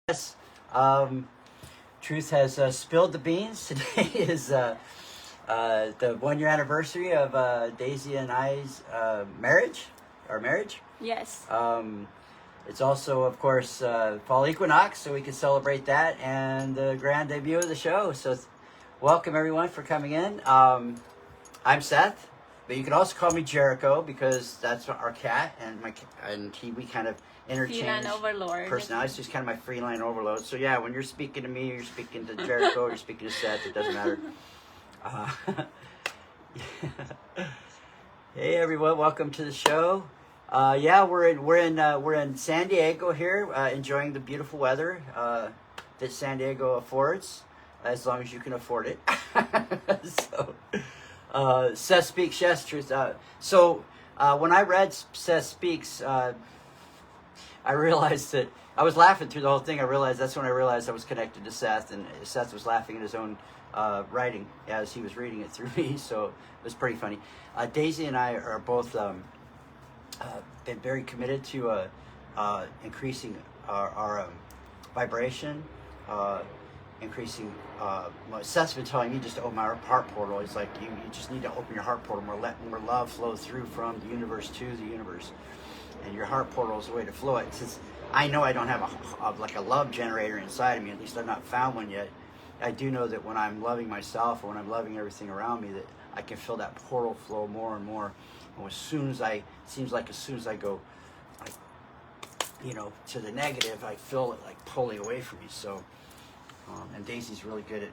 Yes, um, Truth has spilled the beans. Today is the 1 year anniversary of Daisy and I's marriage, our marriage. Yes. It's also, of course, fall equinox, so we can celebrate that and the grand debut of the show. So, welcome everyone for coming in. I'm Seth, but you can also call me Jericho because that's our cat, and we kind of interchange Feline overlord. personalities. He's kind of my freeline overload. So yeah, when you're speaking to me, you're speaking to Jericho, you're speaking to Seth. It doesn't matter. Hey everyone, welcome to the show. Yeah, we're in San Diego here, enjoying the beautiful weather that San Diego affords, as long as you can afford it. So, Seth Speaks, yes, Truth. When I read Seth Speaks, I realized that I was laughing through the whole thing. That's when I realized I was connected to Seth, and Seth was laughing at his own writing as he was reading it through me. So it was pretty funny. Daisy and I are both been very committed to increasing our vibration, increasing. Seth's been telling me just to open my heart portal. He's like, you just need to open your heart portal more, let more love flow through from the universe to the universe. And your heart portal is the way to flow it. Since I know I don't have a love generator inside of me, at least I've not found one yet, I do know that when I'm loving myself or when I'm loving everything around me, that I can feel that portal flow more and more. And as soon as I go, to the negative, I feel it like pulling away from me. So, and Daisy's really good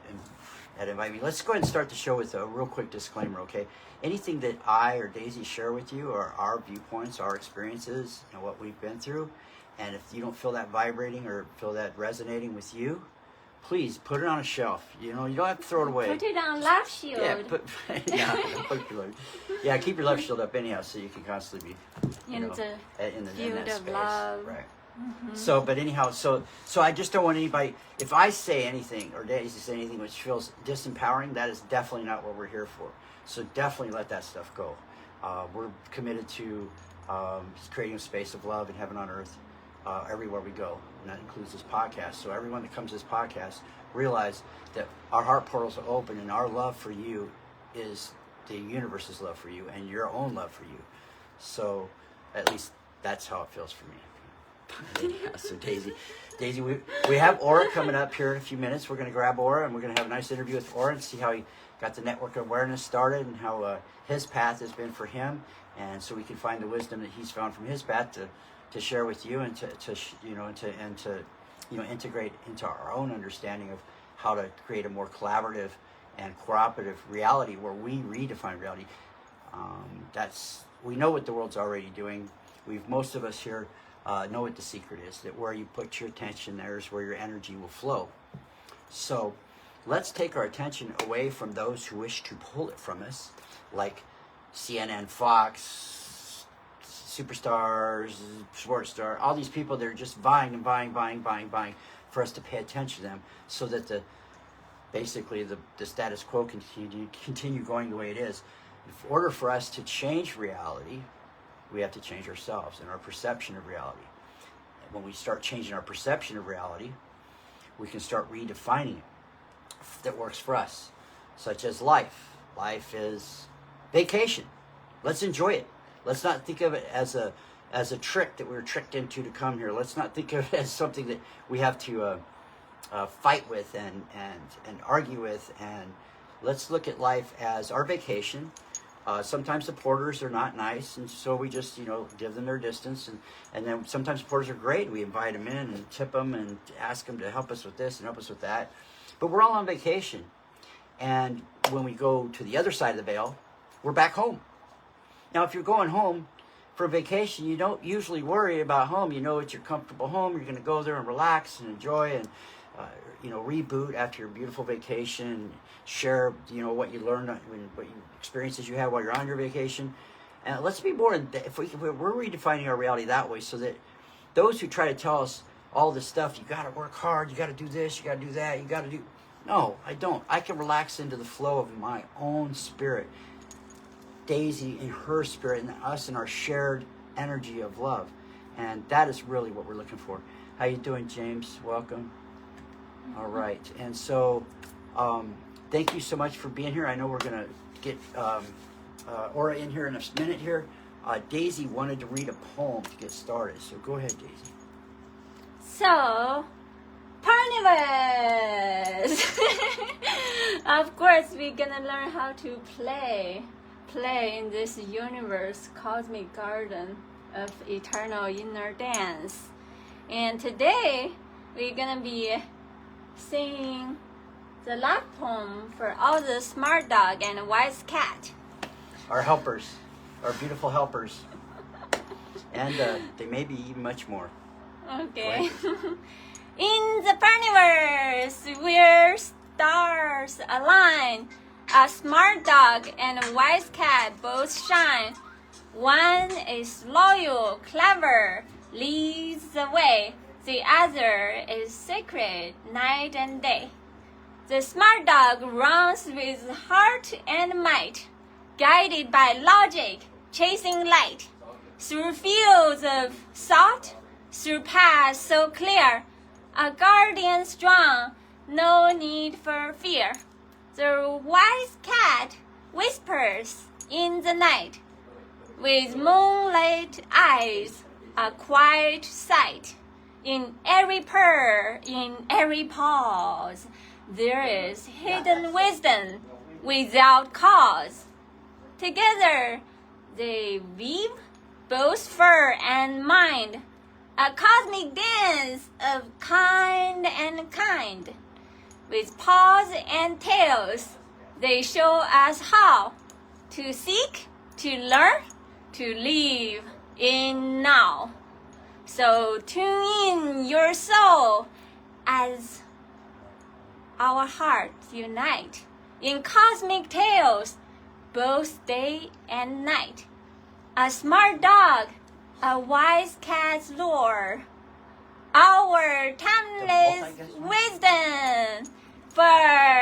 at inviting me. Let's go ahead and start the show with a real quick disclaimer, okay? Anything that I or Daisy share with you are our viewpoints, our experiences, and what we've been through. And if you don't feel that vibrating or feel that resonating with you, please put it on a shelf. You don't have to throw it away. Put it on love shield. Yeah, keep your love shield up anyhow, so you can constantly be in the field of space. love. Right. Mm-hmm. So I just don't want anybody, if I say anything or Daisy say anything which feels disempowering, that is definitely not what we're here for. So definitely let that stuff go. We're committed to creating a space of love and heaven on earth everywhere we go, and that includes this podcast. So everyone that comes to this podcast, realize that our heart portals are open, and our love for you is the universe's love for you and your own love for you. So at least that's how it feels for me. So Daisy, we have Aura coming up here in a few minutes. We're going to grab Aura, and we're going to have a nice interview with Aura and see how he got the network awareness started and how his path has been for him, and so we can find the wisdom that he's found from his path to share with you, and to integrate into our own understanding of how to create a more collaborative and cooperative reality where we redefine reality. We know what the world's already doing. Most of us here know what the secret is, that where you put your attention, there is where your energy will flow. So let's take our attention away from those who wish to pull it from us, like CNN, Fox, superstars, sports star, all these people that are just buying for us to pay attention to them, so that the status quo can continue going the way it is. In order for us to change reality, we have to change ourselves and our perception of reality. And when we start changing our perception of reality, we can start redefining it that works for us, such as life. Life is vacation. Let's enjoy it. Let's not think of it as a trick that we were tricked into to come here. Let's not think of it as something that we have to fight with and argue with. And let's look at life as our vacation. Sometimes the porters are not nice, and so we just, give them their distance. And then sometimes porters are great, and we invite them in and tip them and ask them to help us with this and help us with that. But we're all on vacation. And when we go to the other side of the veil, we're back home. Now, if you're going home for vacation, you don't usually worry about home. You know it's your comfortable home. You're going to go there and relax and enjoy and reboot after your beautiful vacation, share, what you learned, what experiences you had while you're on your vacation. And let's be more, we're redefining our reality that way, so that those who try to tell us all this stuff, you got to work hard, you got to do this, you got to do that, no, I don't. I can relax into the flow of my own spirit, Daisy in her spirit, and us in our shared energy of love. And that is really what we're looking for. How you doing, James? Welcome. All right. And so, thank you so much for being here. I know we're going to get Aura in here in a minute here. Daisy wanted to read a poem to get started. So go ahead, Daisy. So, Carnivores! Of course, we're going to learn how to play in this universe, cosmic garden of eternal inner dance. And today, we're going to be singing the love poem for all the smart dog and wise cat. Our helpers, our beautiful helpers. And they may be even much more. Okay. In the Carnivores, where stars align, a smart dog and a wise cat both shine. One is loyal, clever, leads the way. The other is sacred, night and day. The smart dog runs with heart and might, guided by logic, chasing light. Through fields of thought, through paths so clear, a guardian strong, no need for fear. The wise cat whispers in the night, with moonlit eyes, a quiet sight. In every purr, in every pause, there is hidden wisdom without cause. Together, they weave both fur and mind, a cosmic dance of kind and kind. With paws and tails, they show us how to seek, to learn, to live in now. So tune in your soul as our hearts unite in cosmic tales, both day and night. A smart dog, a wise cat's lore, our timeless wisdom forever.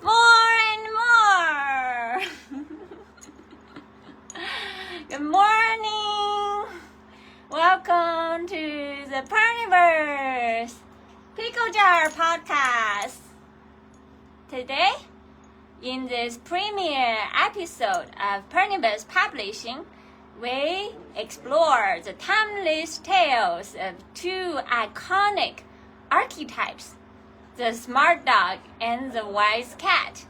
More and more. Good morning. Welcome to the Carnivores Pickle Jar podcast. Today, in this premiere episode of Carnivores Publishing, we explore the timeless tales of two iconic archetypes, the smart dog and the wise cat.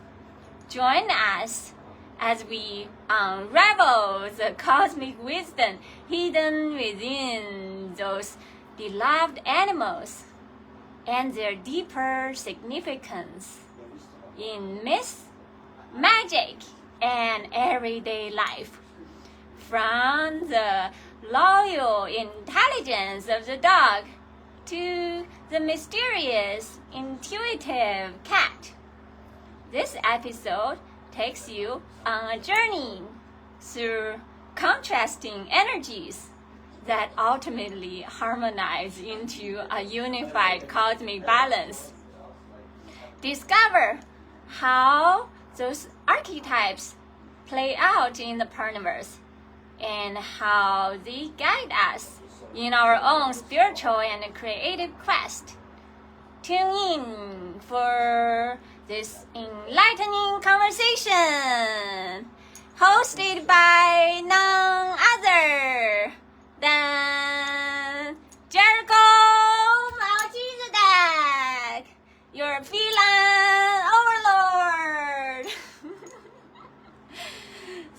Join us as we unravel the cosmic wisdom hidden within those beloved animals and their deeper significance in myth, magic, and everyday life. From the loyal intelligence of the dog to the mysterious, intuitive cat. This episode takes you on a journey through contrasting energies that ultimately harmonize into a unified cosmic balance. Discover how those archetypes play out in the Carnivores and how they guide us in our own spiritual and creative quest. Tune in for this enlightening conversation, hosted by none other than Jericho Melchizedek, your feline overlord.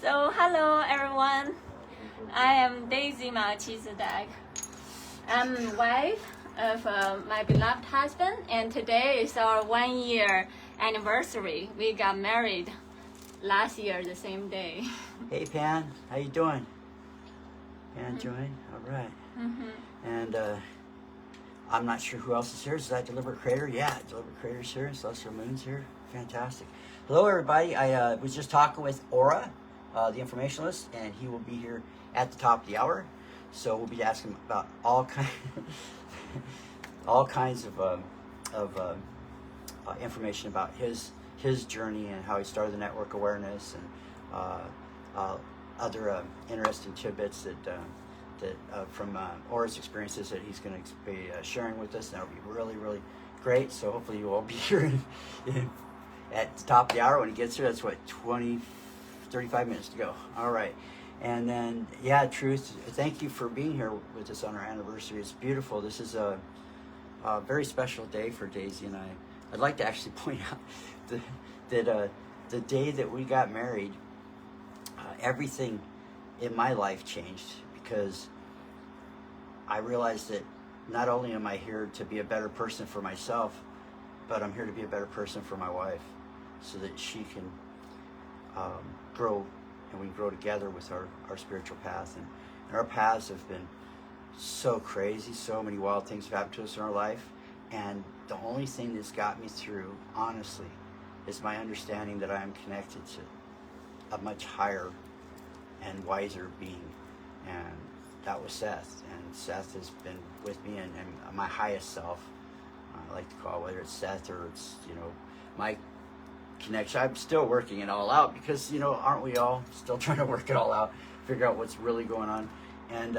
So, hello everyone. I am Daisy Melchizedek. I'm wife of my beloved husband, and today is our 1 year anniversary. We got married last year the same day. Hey Pan, how you doing? Pan joined. All right. And I'm not sure who else is here. Is that Deliberate Creator? Yeah, Deliberate Creator's here. Celestial Moon's here. Fantastic. Hello everybody. I was just talking with Aura, the informationalist, and he will be here at the top of the hour. So we'll be asking about all kinds of information about his journey and how he started the network awareness and other interesting tidbits from Aura's experiences that he's going to be sharing with us. And that'll be really, really great. So hopefully you will be here at the top of the hour when he gets here. That's what, 35 minutes to go. All right. And then, yeah, Truth, thank you for being here with us on our anniversary. It's beautiful. This is a very special day for Daisy and I. I'd like to actually point out that the day that we got married, everything in my life changed, because I realized that not only am I here to be a better person for myself, but I'm here to be a better person for my wife, so that she can grow, and we grow together with our spiritual path. And our paths have been so crazy. So many wild things have happened to us in our life. And the only thing that's got me through, honestly, is my understanding that I am connected to a much higher and wiser being. And that was Seth. And Seth has been with me and my highest self. I like to call it, whether it's Seth or it's, my connection. I'm still working it all out, because aren't we all still trying to work it all out, figure out what's really going on. And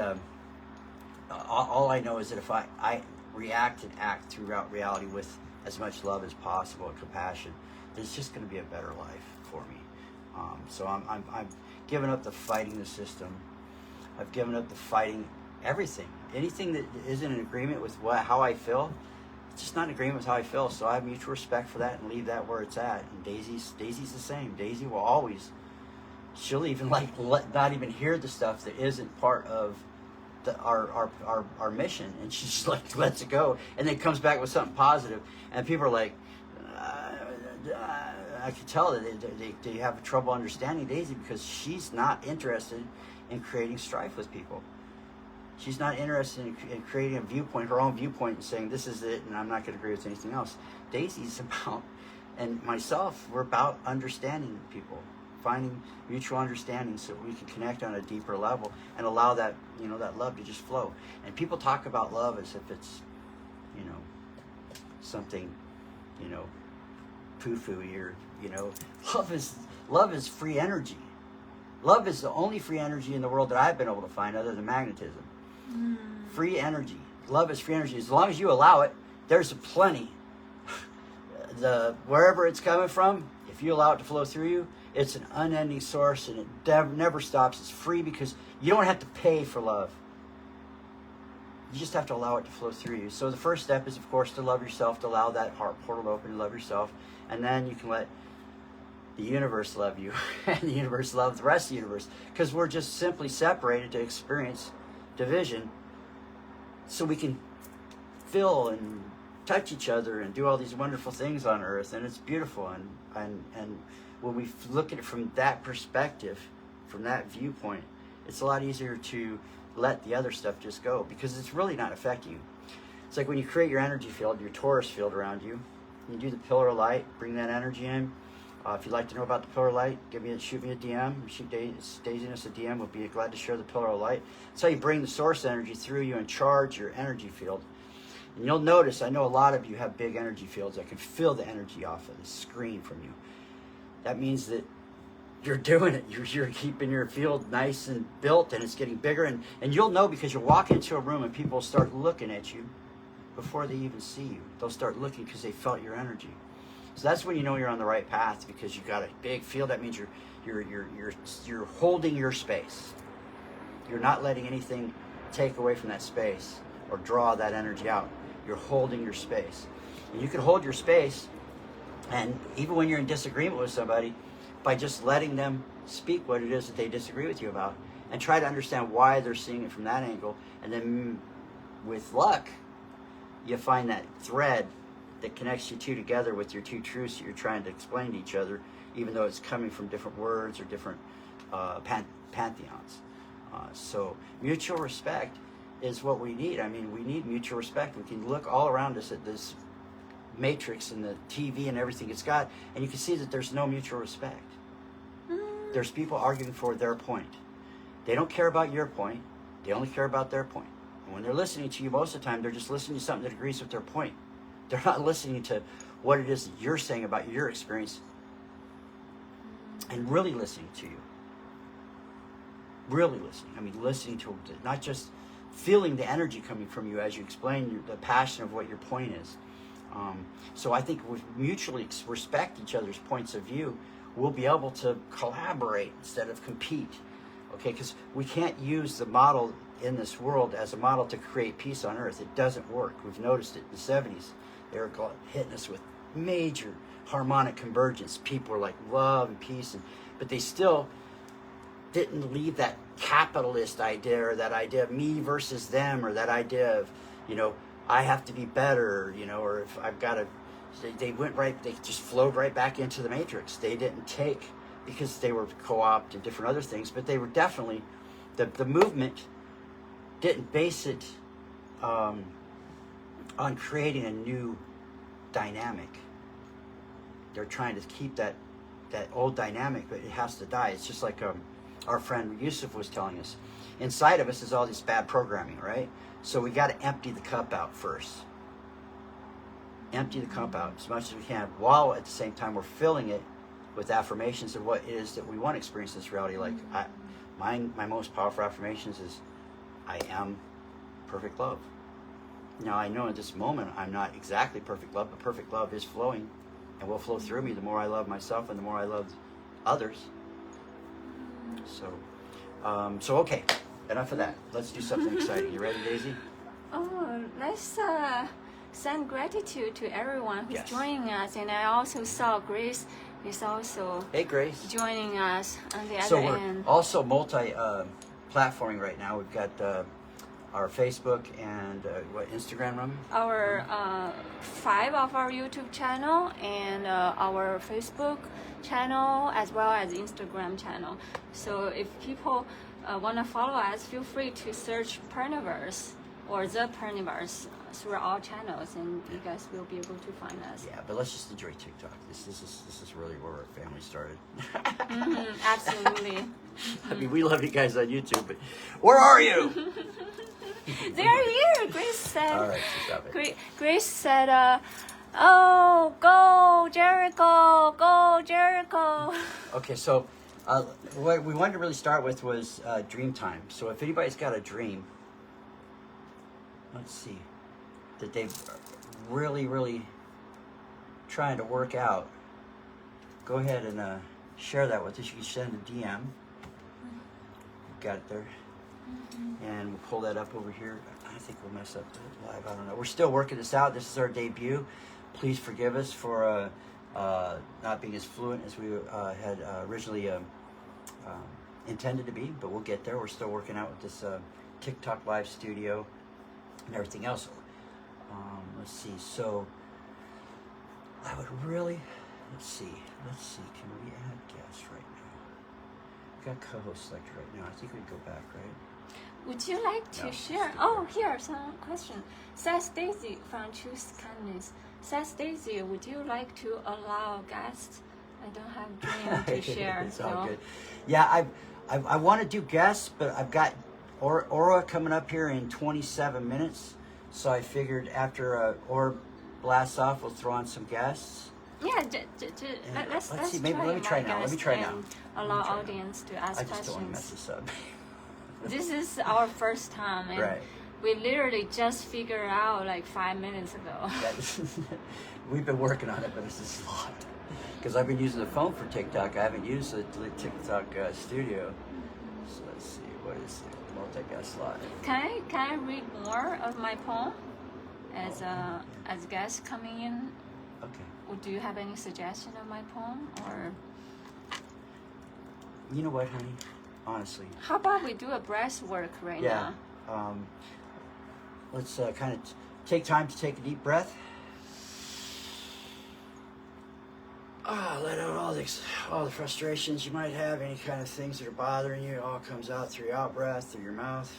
all I know is that if I react and act throughout reality with as much love as possible and compassion, there's just going to be a better life for me. So I'm giving up the fighting the system. I've given up the fighting everything, anything that isn't in agreement with how I feel. It's just not in agreement with how I feel, so I have mutual respect for that and leave that where it's at. And Daisy's the same. Daisy will always, she'll even not even hear the stuff that isn't part of our mission, and she just lets it go, and then comes back with something positive, and people are like, I could tell that they have trouble understanding Daisy, because she's not interested in creating strife with people. She's not interested in creating a viewpoint, her own viewpoint, and saying, this is it, and I'm not going to agree with anything else. Daisy's about, and myself, we're about understanding people, finding mutual understanding so we can connect on a deeper level and allow that, that love to just flow. And people talk about love as if it's, something, poo-foo-y, or, love is free energy. Love is the only free energy in the world that I've been able to find, other than magnetism. Free energy. Love is free energy. As long as you allow it, there's plenty. Wherever it's coming from, if you allow it to flow through you, it's an unending source, and it never stops. It's free, because you don't have to pay for love. You just have to allow it to flow through you. So the first step is, of course, to love yourself, to allow that heart portal to open, to love yourself. And then you can let the universe love you, and the universe love the rest of the universe, because we're just simply separated to experience division, so we can feel and touch each other and do all these wonderful things on earth. And it's beautiful. And when we look at it from that perspective, from that viewpoint, it's a lot easier to let the other stuff just go, because it's really not affecting you. It's like when you create your energy field, your torus field around you, you do the pillar of light, bring that energy in. If you'd like to know about the pillar of light, shoot me a DM. Shoot Daisy and us a DM. We'll be glad to share the pillar of light. That's how you bring the source energy through you and charge your energy field. And you'll notice, I know a lot of you have big energy fields. I can feel the energy off of the screen from you. That means that you're doing it. You're keeping your field nice and built, and it's getting bigger. And you'll know, because you'll walk into a room and people start looking at you before they even see you. They'll start looking because they felt your energy. So that's when you know you're on the right path, because you've got a big field. That means you're holding your space. You're not letting anything take away from that space or draw that energy out. You're holding your space. And you can hold your space, and even when you're in disagreement with somebody, by just letting them speak what it is that they disagree with you about, and try to understand why they're seeing it from that angle. And then with luck, you find that thread that connects you two together with your two truths that you're trying to explain to each other, even though it's coming from different words or different pantheons. So mutual respect is what we need. I mean, we need mutual respect. We can look all around us at this matrix and the TV and everything it's got, and you can see that there's no mutual respect. There's people arguing for their point. They don't care about your point. They only care about their point. And when they're listening to you, most of the time, they're just listening to something that agrees with their point. They're not listening to what it is that you're saying about your experience and really listening to you. really listening. I mean, listening to not just feeling the energy coming from you as you explain the passion of what your point is. So I think if we mutually respect each other's points of view, we'll be able to collaborate instead of compete. Okay, because we can't use the model in this world as a model to create peace on earth. It doesn't work. We've noticed it in the 70s. They were hitting us with major harmonic convergence. People were like love and peace, but they still didn't leave that capitalist idea, or that idea of me versus them, or that idea of, I have to be better, or if I've got to, they just flowed right back into the matrix. They didn't take, because they were co-opt and different other things, but they were definitely, the movement didn't base it on creating a new dynamic. They're trying to keep that old dynamic, but it has to die. It's just like our friend Yusuf was telling us. Inside of us is all this bad programming, right? So we got to empty the cup out first. Empty the cup out as much as we can, while at the same time we're filling it with affirmations of what it is that we want to experience in this reality. Like my most powerful affirmations is, I am perfect love. Now I know in this moment I'm not exactly perfect love, but perfect love is flowing and will flow through me the more I love myself and the more I love others. So okay, enough of that. Let's do something exciting. You ready, Daisy? Oh, let's send gratitude to everyone who's Yes. joining us. And I also saw Grace is also Hey, Grace. joining us on the other So we're end. also multi-platforming right now. We've got our Facebook and Instagram room. Our 5 of our YouTube channel and our Facebook channel, as well as Instagram channel. So if people want to follow us, feel free to search Perniverse or the Perniverse through our channels, and you guys will be able to find us. Yeah, but let's just enjoy TikTok. This is really where our family started. Absolutely. I mean, we love you guys on YouTube, but where are you? They're here. Grace said. All right, stop it. Grace said, "Oh, go Jericho, go Jericho." Okay, so what we wanted to really start with was dream time. So if anybody's got a dream, let's see, that they've really trying to work out, go ahead and share that with us. You can send a DM. We've got it there. And we'll pull that up over here. I think we'll mess up the live. I don't know. We're still working this out. This is our debut. Please forgive us for not being as fluent as we had originally intended to be, but we'll get there. We're still working out with this TikTok live studio and everything else. Let's see. So I would really, let's see. Can we add guests right now? We've got co-host selected right now. I think we go back, right? Would you like to No. share? Oh, here some question. Says Daisy from Choose Kindness. Says Daisy, would you like to allow guests? I don't have dream to share. It's all good. Yeah, I want to do guests, but I've got Aura coming up here in 27 minutes. So I figured after Aura blasts off, we'll throw on some guests. Yeah, let's see. Maybe let me try now. Let me try now. Allow audience to ask I just don't want to mess questions. this up. This is our first time, and Right. we literally just figured out like 5 minutes ago. We've been working on it, but it's just a lot. Because I've been using the phone for TikTok. I haven't used the TikTok studio. So let's see. What is it? Multi-guest slot. Can I read more of my poem as guests coming in? Okay. Or do you have any suggestion of my poem, or You know what, honey? Honestly. how about we do a breath work right Yeah. now? Let's kind of take time to take a deep breath. Let out all the frustrations you might have, any kind of things that are bothering you. It all comes out through your out breath, through your mouth.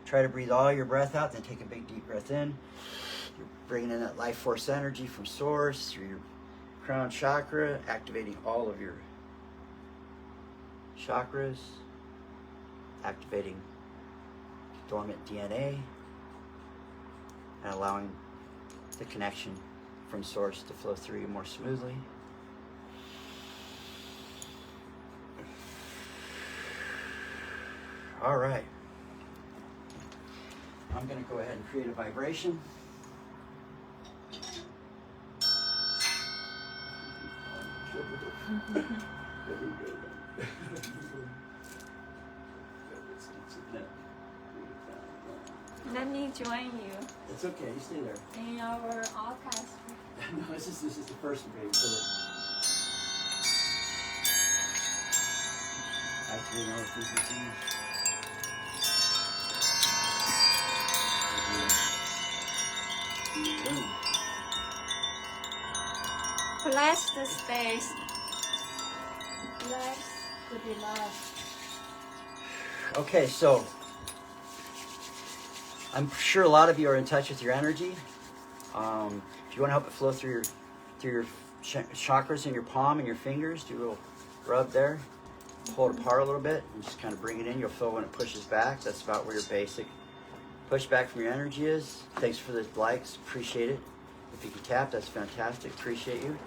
Try to breathe all your breath out, then take a big deep breath in. You're bringing in that life force energy from source through your crown chakra, activating all of your chakras, activating dormant DNA, and allowing the connection from source to flow through you more smoothly. All right. I'm going to go ahead and create a vibration. Let me join you It's okay, you stay there. in our orchestra. No, this is the first grade. So actually, no, Bless the space. Bless the beloved. Okay, so I'm sure a lot of you are in touch with your energy. If you want to help it flow through your chakras in your palm and your fingers, do a little rub there. Pull it apart a little bit and just kind of bring it in. You'll feel when it pushes back. That's about where your basic pushback from your energy is. Thanks for the likes. Appreciate it. If you can tap, that's fantastic. Appreciate you.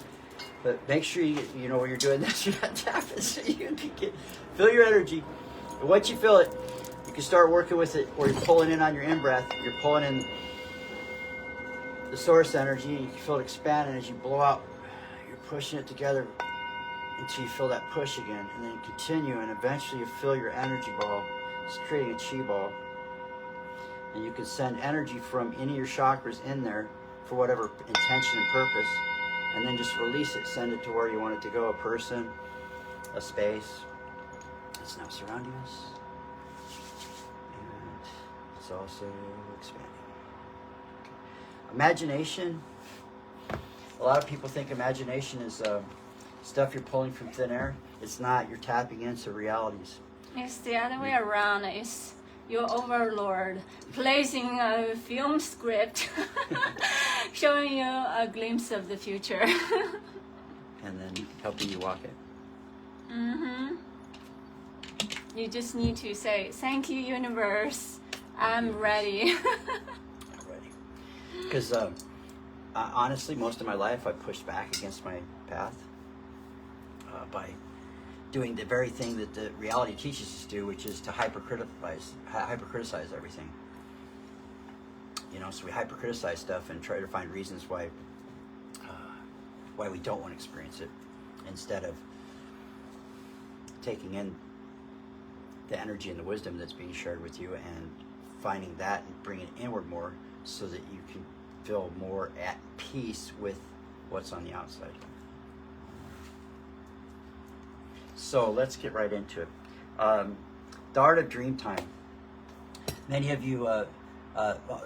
But make sure you know when you're doing this, you're not tapping so you can feel your energy. And once you feel it, you can start working with it where you're pulling in on your in-breath. You're pulling in the source energy. You can feel it expanding as you blow out. You're pushing it together until you feel that push again. And then you continue, and eventually you feel your energy ball. It's creating a chi ball. And you can send energy from any of your chakras in there for whatever intention and purpose. And then just release it. Send it to where you want it to go. A person, a space. It's now surrounding us. And it's also expanding. Imagination. A lot of people think imagination is stuff you're pulling from thin air. It's not. You're tapping into realities. It's the other way around. It's your overlord placing a film script showing you a glimpse of the future. And then helping you walk it. Mm-hmm. You just need to say, thank you, universe. I'm ready. Ready. Because honestly, most of my life I pushed back against my path by doing the very thing that the reality teaches us to do, which is to hypercriticize everything. You know, so we hypercriticize stuff and try to find reasons why we don't want to experience it, instead of taking in the energy and the wisdom that's being shared with you and finding that and bringing it inward more so that you can feel more at peace with what's on the outside. So let's get right into it. The art of dream time. Many of you,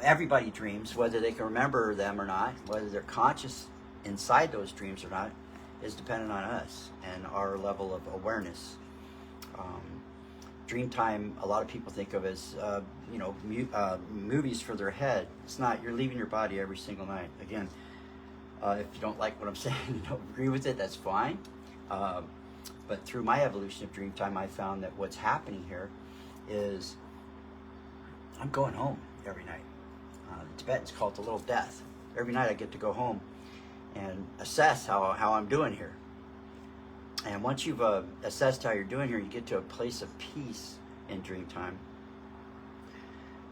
everybody dreams, whether they can remember them or not, whether they're conscious inside those dreams or not, is dependent on us and our level of awareness. Dream time, a lot of people think of as, movies for their head. It's not. You're leaving your body every single night. Again, if you don't like what I'm saying, you don't agree with it, that's fine. But through my evolution of dream time, I found that what's happening here is I'm going home every night. The Tibetans call it the little death. Every night I get to go home and assess how I'm doing here. And once you've assessed how you're doing here, you get to a place of peace in dream time.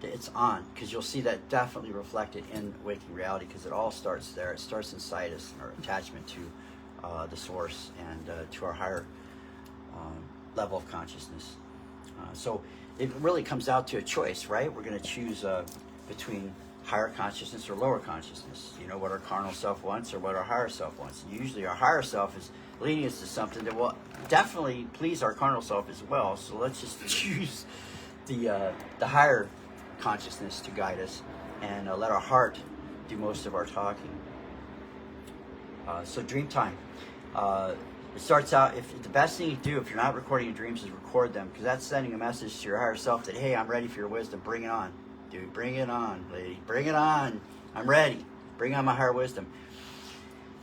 It's on, because you'll see that definitely reflected in waking reality, because it all starts there. It starts inside us, our attachment to the source and to our higher level of consciousness. So it really comes out to a choice, right? We're going to choose between higher consciousness or lower consciousness. You know, what our carnal self wants or what our higher self wants. And usually our higher self is leading us to something that will definitely please our carnal self as well. So let's just choose the higher consciousness to guide us and let our heart do most of our talking. So dream time. It starts out, if the best thing you do if you're not recording your dreams is record them, because that's sending a message to your higher self that, hey, I'm ready for your wisdom. Bring it on. Dude, bring it on, lady. Bring it on. I'm ready. Bring on my higher wisdom.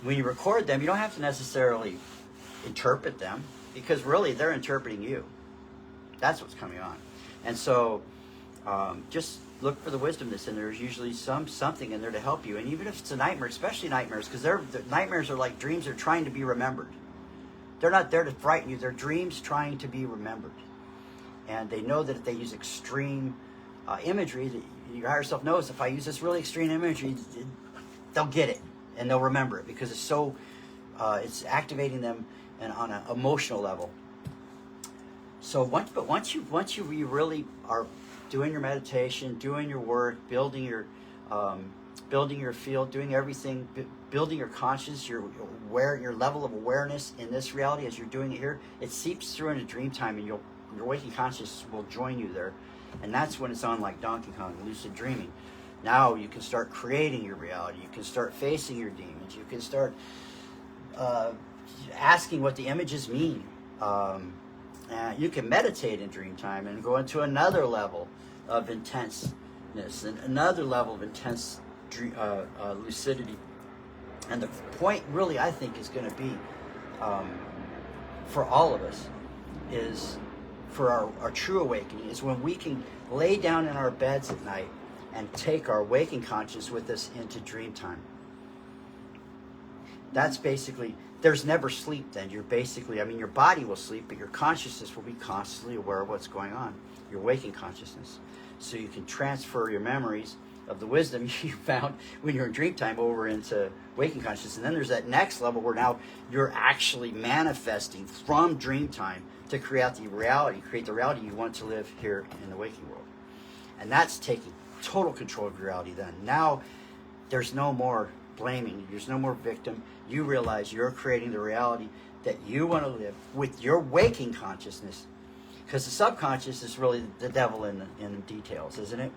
When you record them, you don't have to necessarily interpret them, because really they're interpreting you. That's what's coming on. And so just look for the wisdom that's in there. There's usually something in there to help you. And even if it's a nightmare, especially nightmares, because nightmares are like dreams that are trying to be remembered. They're not there to frighten you. They're dreams trying to be remembered. and they know that if they use extreme imagery, that your higher self knows if I use this really extreme imagery, they'll get it and they'll remember it because it's so it's activating them and on an emotional level. So once you really are doing your meditation, doing your work, building your field, doing everything, building your conscience, your level of awareness in this reality as you're doing it here, it seeps through into dream time, and your waking consciousness will join you there, and that's when it's on like Donkey Kong, lucid dreaming. Now you can start creating your reality. You can start facing your demons. You can start asking what the images mean. You can meditate in dream time and go into another level of intenseness and another level of intense lucidity. And the point really, I think, is going to be for all of us is for our true awakening is when we can lay down in our beds at night and take our waking consciousness with us into dream time. That's basically, there's never sleep then. You're basically, your body will sleep, but your consciousness will be constantly aware of what's going on, your waking consciousness. So you can transfer your memories of the wisdom you found when you're in dream time over into waking consciousness. And then there's that next level where now you're actually manifesting from dream time to create the reality you want to live here in the waking world. And that's taking total control of your reality then. Now there's no more blaming. There's no more victim. You realize you're creating the reality that you want to live with your waking consciousness. Because the subconscious is really the devil in the details, isn't it?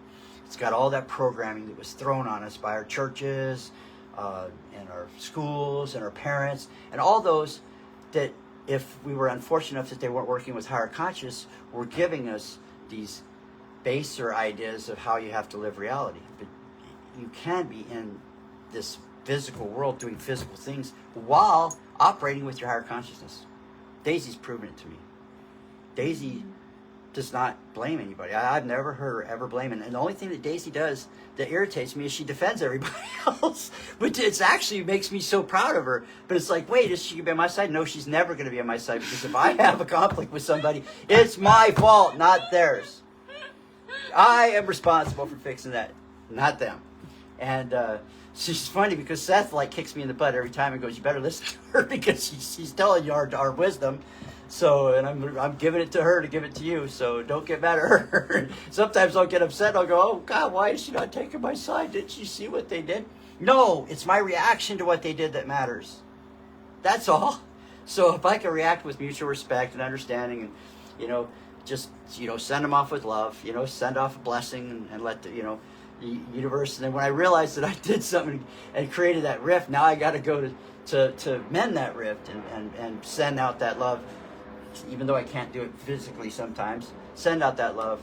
It's got all that programming that was thrown on us by our churches, and our schools, and our parents, and all those that, if we were unfortunate enough that they weren't working with higher conscious, were giving us these baser ideas of how you have to live reality. But you can be in this physical world doing physical things while operating with your higher consciousness. Daisy's proven it to me. Daisy does not blame anybody. I've never heard her ever blame. And the only thing that Daisy does that irritates me is she defends everybody else, which it's actually makes me so proud of her. But it's like, wait, is she going to be on my side? No, she's never going to be on my side, because if I have a conflict with somebody, it's my fault, not theirs. I am responsible for fixing that, not them. And she's funny because Seth kicks me in the butt every time and goes, you better listen to her because she's telling you our wisdom. So, and I'm giving it to her to give it to you. So don't get mad at her. Sometimes I'll get upset. I'll go, oh God, why is she not taking my side? Didn't she see what they did? No, it's my reaction to what they did that matters. That's all. So if I can react with mutual respect and understanding, and just send them off with love, send off a blessing and let the universe. And then when I realized that I did something and created that rift, now I got to go to mend that rift and send out that love. Even though I can't do it physically sometimes, send out that love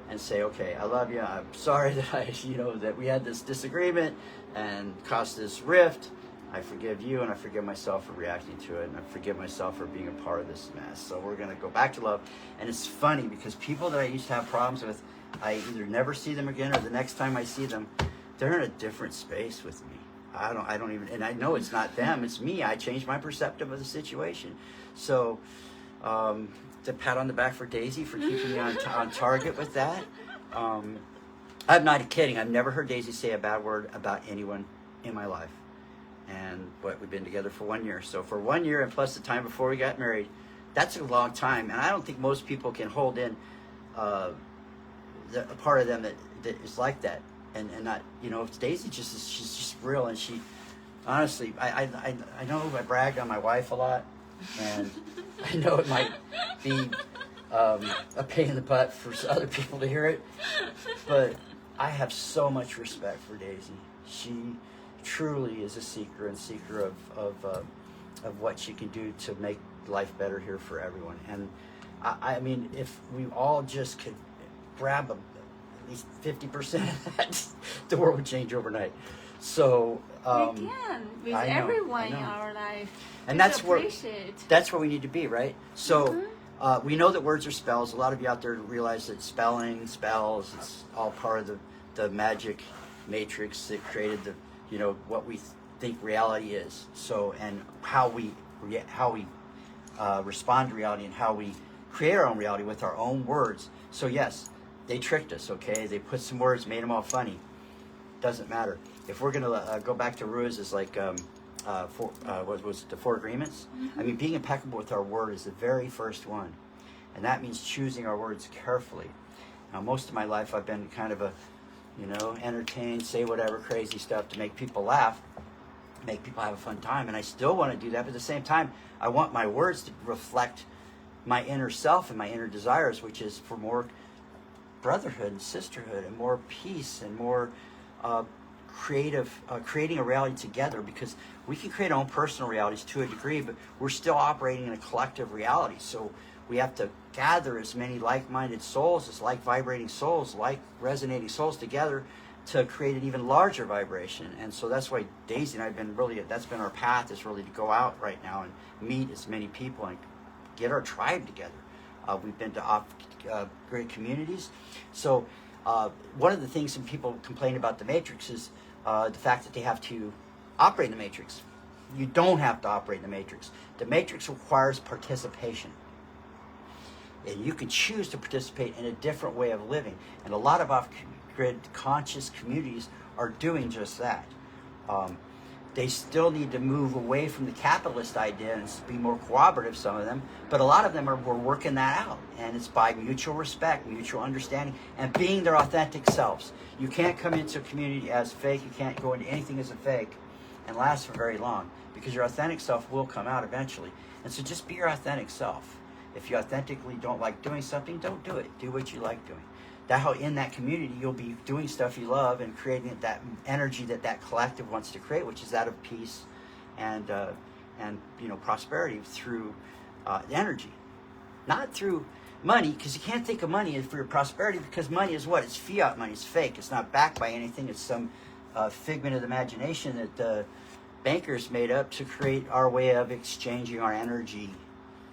and say, okay, I love you. I'm sorry that that we had this disagreement and caused this rift. I forgive you, and I forgive myself for reacting to it, and I forgive myself for being a part of this mess. So we're going to go back to love. And it's funny because people that I used to have problems with, I either never see them again, or the next time I see them, they're in a different space with me. I don't even, and I know it's not them, it's me. I changed my perspective of the situation. So, the pat on the back for Daisy for keeping me on target with that. I'm not kidding. I've never heard Daisy say a bad word about anyone in my life. And we've been together for 1 year. So for 1 year and plus the time before we got married, that's a long time. And I don't think most people can hold in a part of them that is like that. And not, it's Daisy she's just real. And she, honestly, I know I bragged on my wife a lot. And I know it might be a pain in the butt for other people to hear it. But I have so much respect for Daisy. She truly is a seeker of what she can do to make life better here for everyone. And I mean, if we all just could grab at least 50% of that, the world would change overnight. So we can with everyone in our life. And that's where we need to be, right? So we know that words are spells. A lot of you out there realize that spelling, spells, it's all part of the magic matrix that created what we think reality is. So, and how we respond to reality, and how we create our own reality with our own words. So yes, they tricked us, okay? They put some words, made them all funny. Doesn't matter. If we're going to go back to Ruiz, is like, what was it, the 4 agreements? I mean, being impeccable with our word is the very first one. And that means choosing our words carefully. Now, most of my life, I've been kind of a, entertain, say whatever crazy stuff to make people laugh, make people have a fun time. And I still want to do that. But at the same time, I want my words to reflect my inner self and my inner desires, which is for more brotherhood and sisterhood and more peace and more creating a reality together, because we can create our own personal realities to a degree, but we're still operating in a collective reality. So we have to gather as many like-minded souls, as like-vibrating souls, like-resonating souls together to create an even larger vibration. And so that's why Daisy and I have been that's been our path, is really to go out right now and meet as many people and get our tribe together. We've been to off-grid communities. So one of the things some people complain about the Matrix is the fact that they have to operate in the Matrix. You don't have to operate in the Matrix. The Matrix requires participation. And you can choose to participate in a different way of living. And a lot of off-grid conscious communities are doing just that. They still need to move away from the capitalist idea and be more cooperative, some of them. But a lot of them we're working that out. And it's by mutual respect, mutual understanding, and being their authentic selves. You can't come into a community as fake. You can't go into anything as a fake and last for very long, because your authentic self will come out eventually. And so just be your authentic self. If you authentically don't like doing something, don't do it. Do what you like doing. That how in that community you'll be doing stuff you love and creating that energy that collective wants to create, which is that of peace and prosperity through energy, not through money, because you can't think of money for your prosperity, because money is what? It's fiat money. It's fake. It's not backed by anything. It's some figment of the imagination that the bankers made up to create our way of exchanging our energy.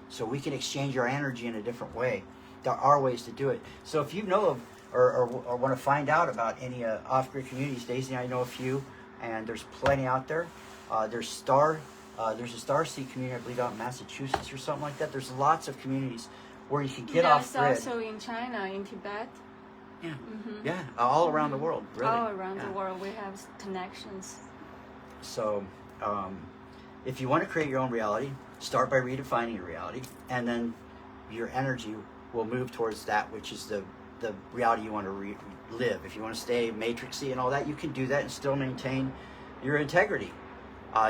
So we can exchange our energy in a different way. There are ways to do it. So if you know of or want to find out about any off-grid communities, Daisy and I know a few, and there's plenty out there. There's a Starseed community, I believe, out in Massachusetts or something like that. There's lots of communities where you can get off-grid. There's also in China, in Tibet. Yeah, yeah, all around the world, really. All around the world, we have connections. So, if you want to create your own reality, start by redefining your reality, and then your energy will move towards that which is the reality you want to live. If you want to stay matrixy and all that, you can do that and still maintain your integrity.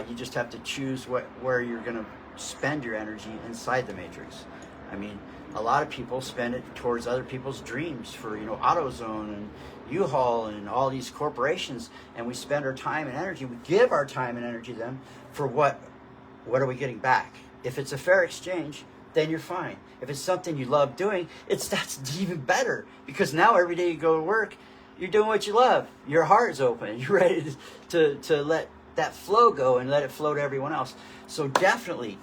You just have to choose where you're going to spend your energy inside the matrix. I mean, a lot of people spend it towards other people's dreams for, AutoZone and U-Haul and all these corporations, and we spend our time and energy, we give our time and energy to them for what are we getting back? If it's a fair exchange, then you're fine. If it's something you love doing, that's even better, because now every day you go to work, you're doing what you love. Your heart is open. You're ready to let that flow go and let it flow to everyone else. So definitely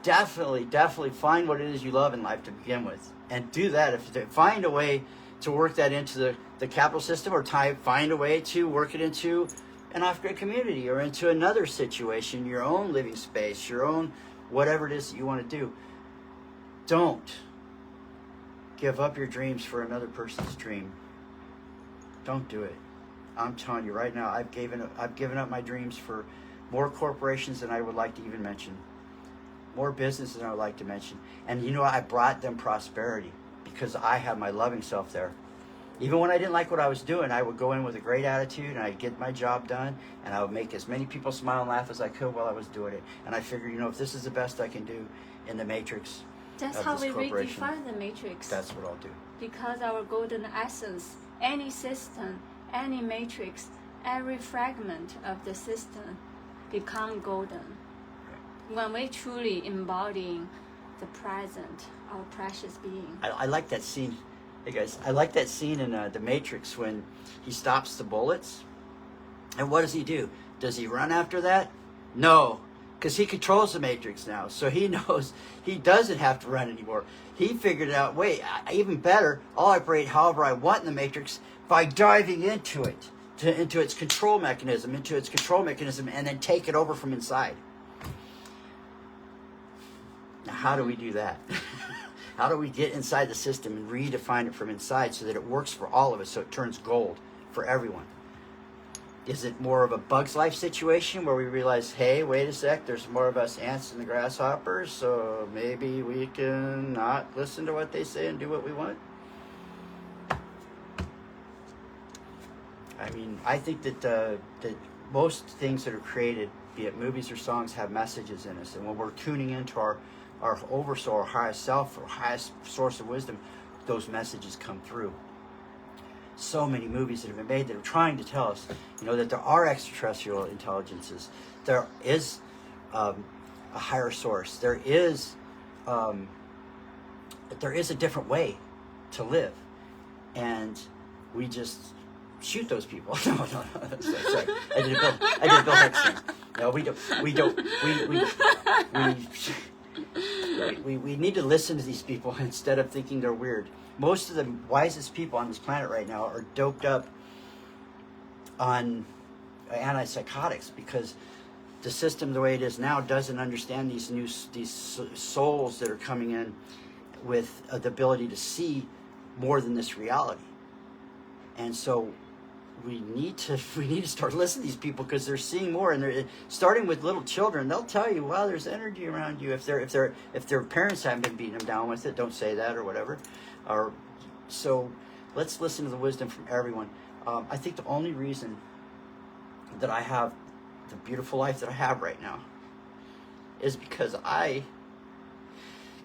find what it is you love in life to begin with, and do that. Find a way to work that into the capital system, or find a way to work it into an off-grid community or into another situation, your own living space, your own whatever it is that you want to do. Don't give up your dreams for another person's dream. Don't do it. I'm telling you right now, I've given up my dreams for more corporations than I would like to even mention. More businesses than I would like to mention. And I brought them prosperity because I have my loving self there. Even when I didn't like what I was doing, I would go in with a great attitude and I'd get my job done, and I would make as many people smile and laugh as I could while I was doing it. And I figured, if this is the best I can do in the matrix, that's how we redefine the matrix. That's what I'll do. Because our golden essence, any system, any matrix, every fragment of the system become golden. When we truly embody the present, our precious being. I like that scene. Hey guys, I like that scene in The Matrix when he stops the bullets. And what does he do? Does he run after that? No, because he controls the Matrix now. So he knows he doesn't have to run anymore. He figured out, wait, even better, I'll operate however I want in the Matrix by diving into it, into its control mechanism, and then take it over from inside. Now, how do we do that? How do we get inside the system and redefine it from inside so that it works for all of us, so it turns gold for everyone? Is it more of a Bug's Life situation where we realize, hey, wait a sec, there's more of us ants than the grasshoppers, so maybe we can not listen to what they say and do what we want? I mean, I think that most things that are created, be it movies or songs, have messages in us. And when we're tuning into our oversoul, our highest self, our highest source of wisdom, those messages come through. So many movies that have been made that are trying to tell us, that there are extraterrestrial intelligences. There is a higher source. There is a different way to live. And we just shoot those people. No. Sorry. I did a Bill Hicks thing. No, we need to listen to these people instead of thinking they're weird. Most of the wisest people on this planet right now are doped up on antipsychotics because the system, the way it is now, doesn't understand these souls that are coming in with the ability to see more than this reality. And so we need to start listening to these people because they're seeing more, and they're starting with little children. They'll tell you, "Wow, there's energy around you." If their parents haven't been beating them down with it, don't say that or whatever. So let's listen to the wisdom from everyone. I think the only reason that I have the beautiful life that I have right now is because I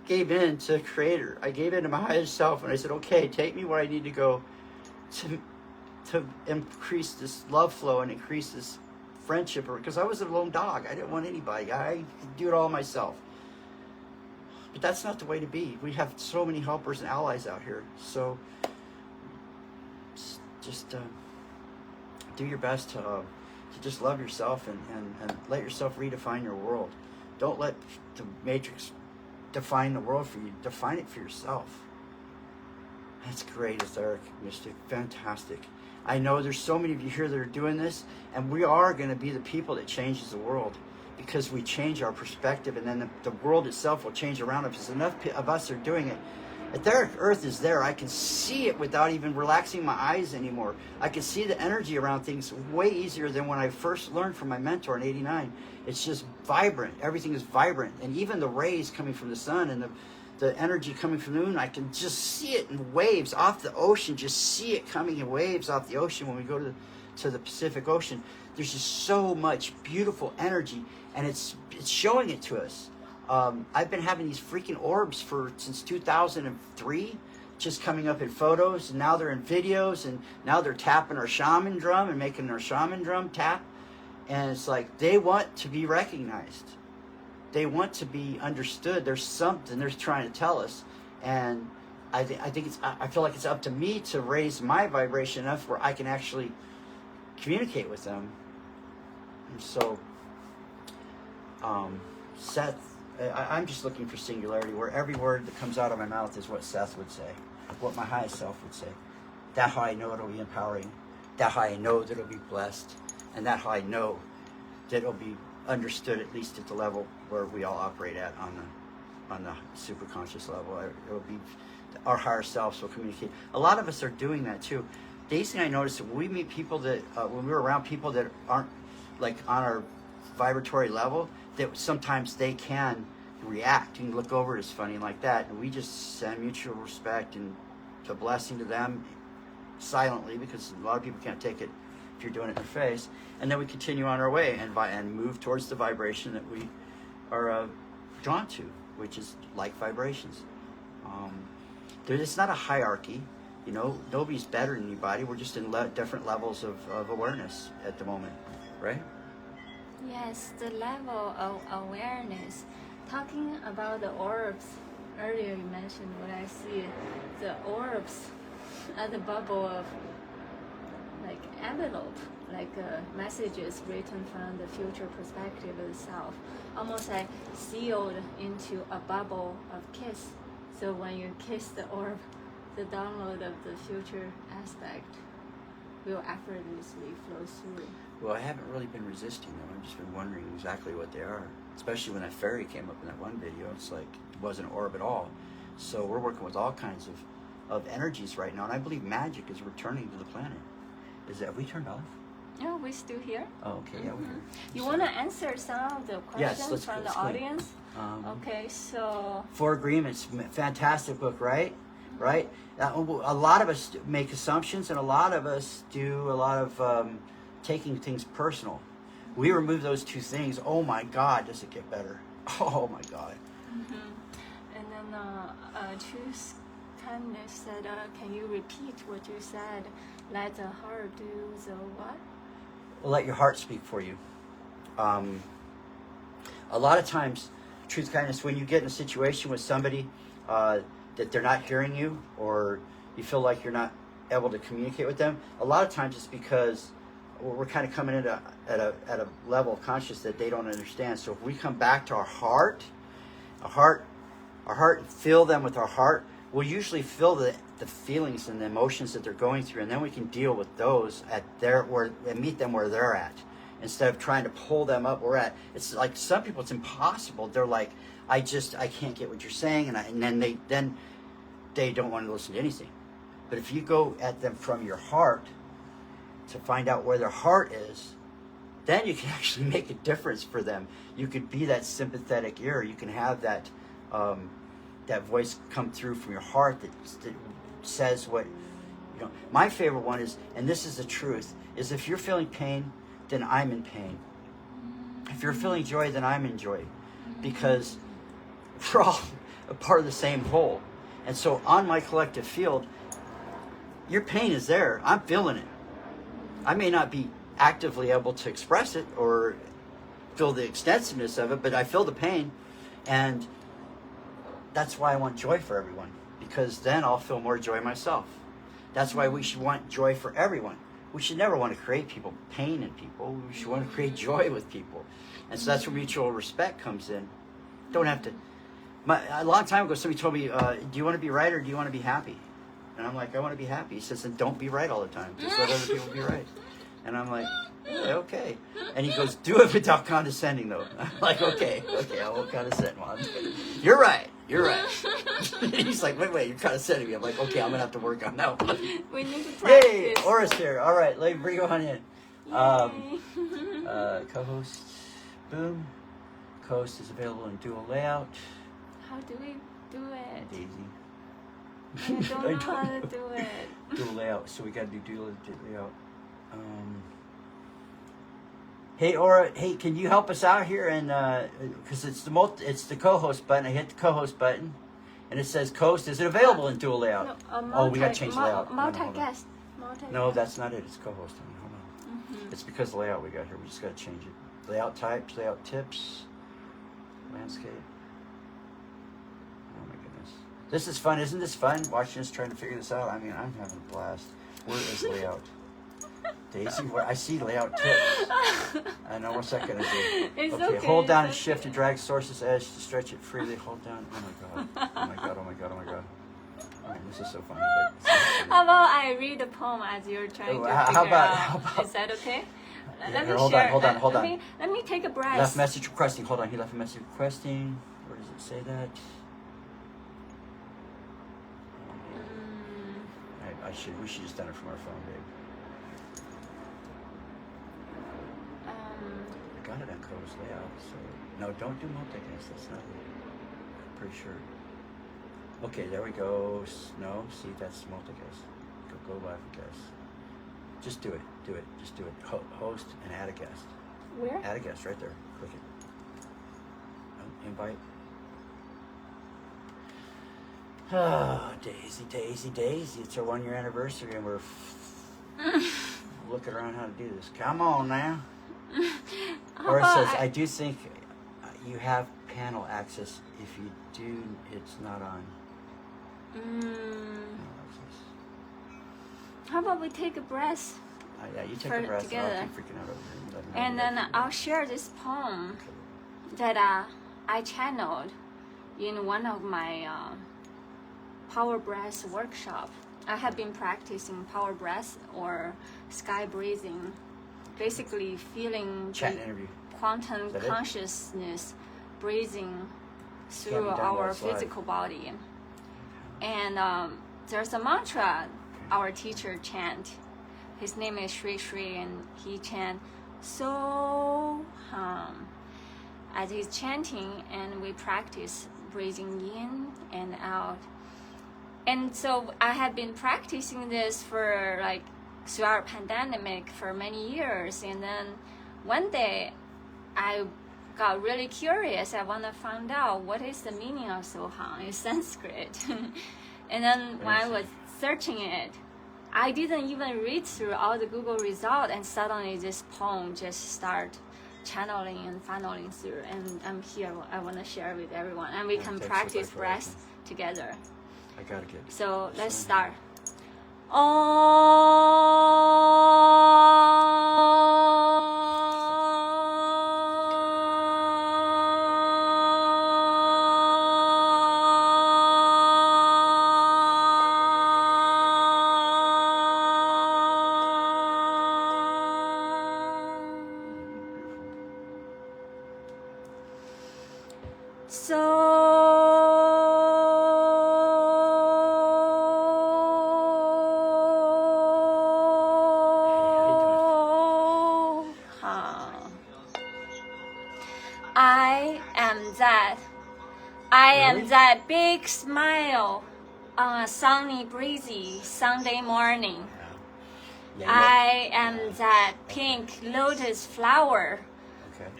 gave in to the Creator. I gave in to my highest self, and I said, "Okay, take me where I need to go to increase this love flow and increase this friendship." Because I was a lone dog. I didn't want anybody. I could do it all myself. But that's not the way to be. We have so many helpers and allies out here. So just do your best to just love yourself and let yourself redefine your world. Don't let the Matrix define the world for you. Define it for yourself. That's great, Etheric Mystic. Fantastic. I know there's so many of you here that are doing this, and we are going to be the people that changes the world because we change our perspective, and then the world itself will change around us. Because enough of us are doing it. Etheric Earth is there. I can see it without even relaxing my eyes anymore. I can see the energy around things way easier than when I first learned from my mentor in '89. It's just vibrant. Everything is vibrant. And even the rays coming from the sun and the energy coming from the moon, I can just see it in waves off the ocean. Just see it coming in waves off the ocean when we go to the Pacific Ocean. There's just so much beautiful energy, and it's showing it to us. I've been having these freaking orbs since 2003, just coming up in photos, and now they're in videos, and now they're tapping our shaman drum and making our shaman drum tap. And it's like they want to be recognized. They want to be understood. There's something they're trying to tell us, and I feel like it's up to me to raise my vibration enough where I can actually communicate with them. And so, Seth, I'm just looking for singularity, where every word that comes out of my mouth is what Seth would say, what my highest self would say. That how I know it'll be empowering. That how I know that it'll be blessed, and that how I know that it'll be understood, at least at the level where we all operate at on the superconscious level. It'll be our higher selves will communicate. A lot of us are doing that too. The thing I noticed when we meet people that when we're around people that aren't like on our vibratory level, that sometimes they can react and look over it as funny like that, and we just send mutual respect and a blessing to them silently, because a lot of people can't take it if you're doing it in their face, and then we continue on our way and move towards the vibration that we are drawn to, which is like vibrations. It's not a hierarchy, nobody's better than anybody. We're just in different levels of awareness at the moment, right? Yes, the level of awareness. Talking about the orbs, earlier you mentioned what I see, the orbs at the bubble of like envelope, like messages written from the future perspective of the self, almost like sealed into a bubble of kiss. So when you kiss the orb, the download of the future aspect will effortlessly flow through. Well, I haven't really been resisting them. I've just been wondering exactly what they are. Especially when that fairy came up in that one video. It's like it wasn't an orb at all. So we're working with all kinds of energies right now, and I believe magic is returning to the planet. Have we turned off? Yeah, we're still here. Oh, okay, yeah, we're here. You want to answer some of the questions from the audience? Okay, so 4 Agreements, fantastic book, right? Right? A lot of us make assumptions, and a lot of us do a lot of taking things personal. We remove those 2 things. Oh my God, does it get better? Oh my God. And then Truth Kindness said, can you repeat what you said? Let the heart do the what? Well, let your heart speak for you. A lot of times, Truth Kindness, when you get in a situation with somebody that they're not hearing you, or you feel like you're not able to communicate with them, a lot of times it's because we're kind of coming in at a level of consciousness that they don't understand. So if we come back to our heart, and fill them with our heart, we'll usually feel the feelings and the emotions that they're going through, and then we can deal with those and meet them where they're at, instead of trying to pull them up where we're at. It's like some people, it's impossible. They're like, I can't get what you're saying, and then they don't want to listen to anything. But if you go at them from your heart to find out where their heart is, then you can actually make a difference for them. You could be that sympathetic ear. You can have that that voice come through from your heart that says what, My favorite one is, and this is the truth, is if you're feeling pain, then I'm in pain. If you're feeling joy, then I'm in joy. Because we're all a part of the same whole. And so on my collective field, your pain is there. I'm feeling it. I may not be actively able to express it or feel the extensiveness of it, but I feel the pain. And that's why I want joy for everyone, because then I'll feel more joy myself. That's why we should want joy for everyone. We should never want to create pain in people. We should want to create joy with people. And so that's where mutual respect comes in. Don't have to. A long time ago, somebody told me, do you want to be right or do you want to be happy? And I'm like, I want to be happy. He says, then don't be right all the time. Just let other people be right. And I'm like, yeah, okay. And he goes, do it without condescending, though. I'm like, okay, I won't condescend, Mom. You're right. He's like, wait, you're condescending me. I'm like, okay, I'm going to have to work on that one. We need to practice. Yay, Aura's here. All right, let me bring her on in. Co-host, boom. Co-host is available in dual layout. How do we do it? Daisy. I don't know how to do it. Dual layout, so we got to do dual layout. Hey Aura, can you help us out here? And because it's the co-host button. I hit the co-host button, and it says "Coast." Is it available in dual layout? No, we got to change the layout. Multi-guest. No, that's not it. It's co-host. Hold on. It's because the layout we got here. We just got to change it. Layout types, layout tips, landscape. Oh my goodness, this is fun. Isn't this fun? Watching us trying to figure this out. I mean, I'm having a blast. Where is layout? Daisy, I see layout tips. I know what's that going to do. It's okay. Hold down and shift to drag source's edge to stretch it freely. Hold down. Oh my god. All right, this is so funny. How about I read the poem as you're trying to figure out? Is that okay? Let me share. Hold on. Let me take a breath. Left message requesting. Hold on. He left a message requesting. Where does it say that? We should just done it from our phone, babe. I got it on Coda's layout, so no, don't do multicast. That's not it. Pretty sure. Okay, there we go. No, see, that's multicast. Go live and guest. Just do it. Just do it. Host and add a guest. Where? Add a guest right there. Click it. Invite. Oh, Daisy. It's our 1-year anniversary and we're looking around how to do this. Come on now. Or it says, I do think you have panel access. If you do, it's not on. How about we take a breath? Yeah, you take a breath. Together. I'll keep freaking out over here. And then I'll share this poem that I channeled in one of my power breath workshop. I have been practicing power breath or sky breathing, basically feeling quantum consciousness breathing through our physical body. And there's a mantra our teacher chant. His name is Sri Sri, and he chant so as he's chanting, and we practice breathing in and out. And so I have been practicing this for like throughout pandemic for many years, and then one day I got really curious. I want to find out what is the meaning of Soham in Sanskrit. And then when I was searching it, I didn't even read through all the Google results, and suddenly this poem just start channeling and funneling through. And I'm here. I want to share with everyone, and we can practice breath together. I gotta get. So let's start. I am that big smile on a sunny, breezy Sunday morning. I am that pink lotus flower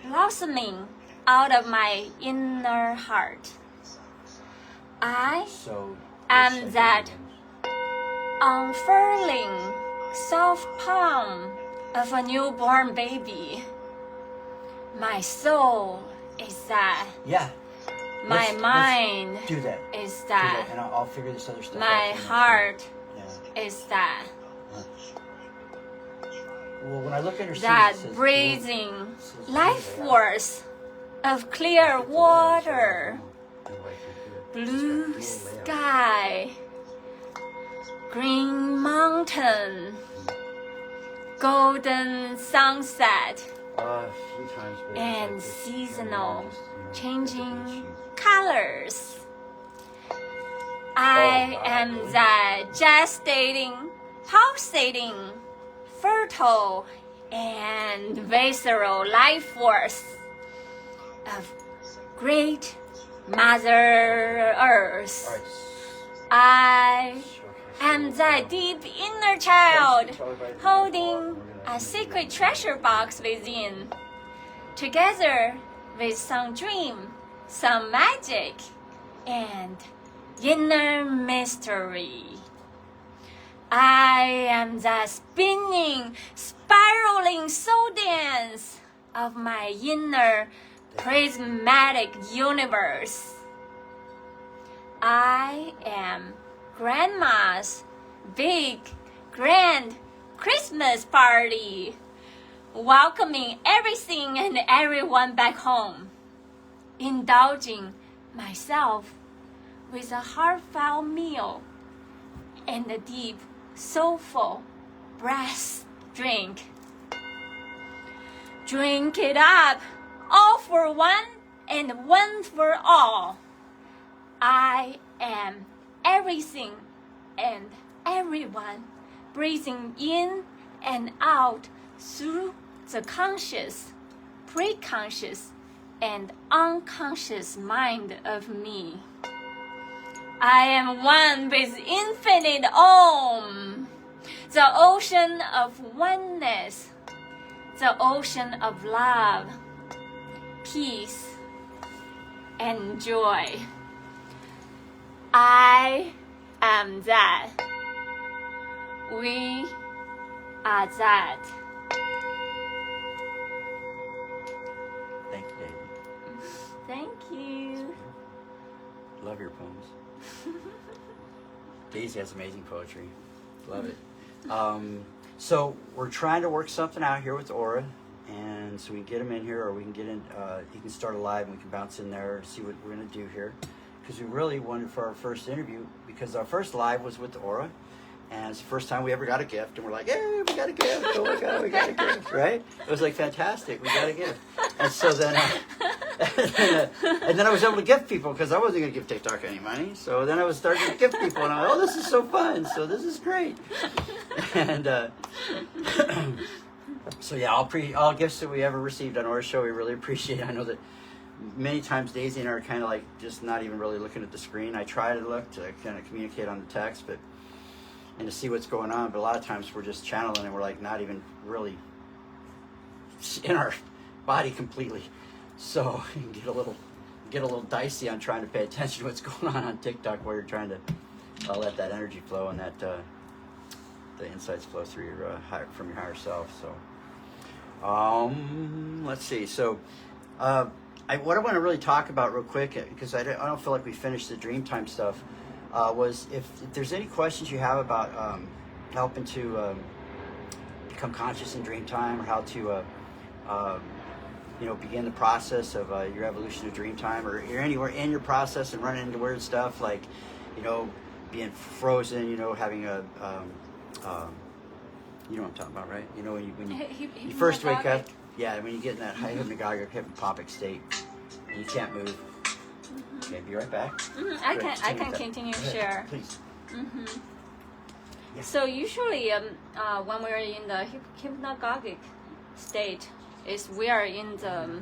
blossoming out of my inner heart. I am that unfurling soft palm of a newborn baby. My soul is that. Yeah. My mind do that. Is that. Do that. And I'll figure this other stuff out. My heart is that. Well, when I look at her, that breathing life force of clear water, blue sky, green mountain, golden sunset, and seasonal changing colors. I am that gestating, pulsating, fertile, and visceral life force of great Mother Earth. I am that deep inner child holding a secret treasure box within, together with some dream, some magic, and inner mystery. I am the spinning, spiraling soul dance of my inner prismatic universe. I am Grandma's big, grand Christmas party, welcoming everything and everyone back home, indulging myself with a heartfelt meal and a deep, soulful breath drink. Drink it up, all for one and one for all. I am everything and everyone, breathing in and out through the conscious, preconscious, and unconscious mind of me. I am one with infinite Om, the ocean of oneness, the ocean of love, peace, and joy. I am that. We are that. Thank you, David. Thank you. Love your poems. Daisy has amazing poetry. Love it. So we're trying to work something out here with Aura, and so we can get him in here, or we can get in. He can start a live, and we can bounce in there and see what we're going to do here. Because we really wanted for our first interview, because our first live was with Aura, And it's the first time we ever got a gift, and we're like, "Hey, we got a gift! Oh my God, we got a gift!" Right? It was like fantastic. We got a gift, and so then, and then I was able to gift people because I wasn't going to give TikTok any money. So then I was starting to gift people, and I'm like, "Oh, this is so fun! So this is great!" And so yeah, all gifts that we ever received on our show, we really appreciate. I know that many times Daisy and I are kind of like just not even really looking at the screen. I try to look to kind of communicate on the text, and to see what's going on, but a lot of times we're just channeling and we're like not even really in our body completely. So you can get a little dicey on trying to pay attention to what's going on TikTok, where you're trying to let that energy flow and that the insights flow through your from your higher self. So let's see. So what I want to really talk about real quick, because I don't feel like we finished the Dreamtime stuff, was if there's any questions you have about helping to become conscious in Dreamtime, or how to begin the process of your evolution of Dreamtime, or you're anywhere in your process and running into weird stuff like being frozen, having a you know what I'm talking about, right? When you first wake up, yeah, when you get in that hypnagogic, hypnopopic state and you can't move. Okay, be right back. I can continue to share. Please. Yeah. So usually, when we're in the hypnagogic state, we are in the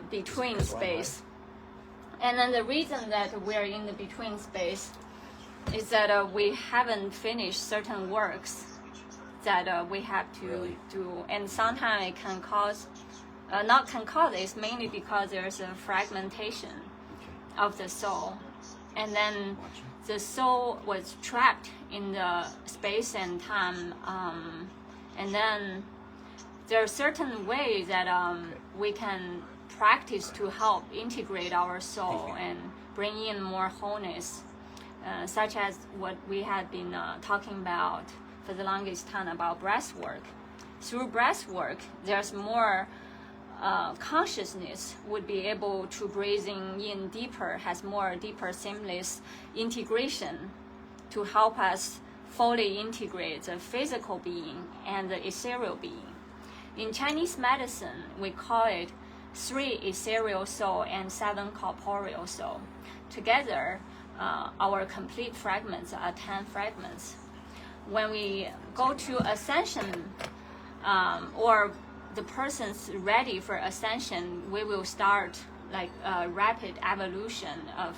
between space, and then the reason that we are in the between space is that we haven't finished certain works that we have to do, and sometimes it can cause, it's mainly because there's a fragmentation of the soul, and then the soul was trapped in the space and time, and then there are certain ways that we can practice to help integrate our soul and bring in more wholeness, such as what we had been talking about for the longest time about breath work. Through breath work, there's more consciousness would be able to breathing in deeper, has more deeper seamless integration to help us fully integrate the physical being and the ethereal being. In Chinese medicine, we call it 3 ethereal soul and 7 corporeal soul. Together, our complete fragments are 10 fragments. When we go to ascension, or the person's ready for ascension, we will start like a rapid evolution of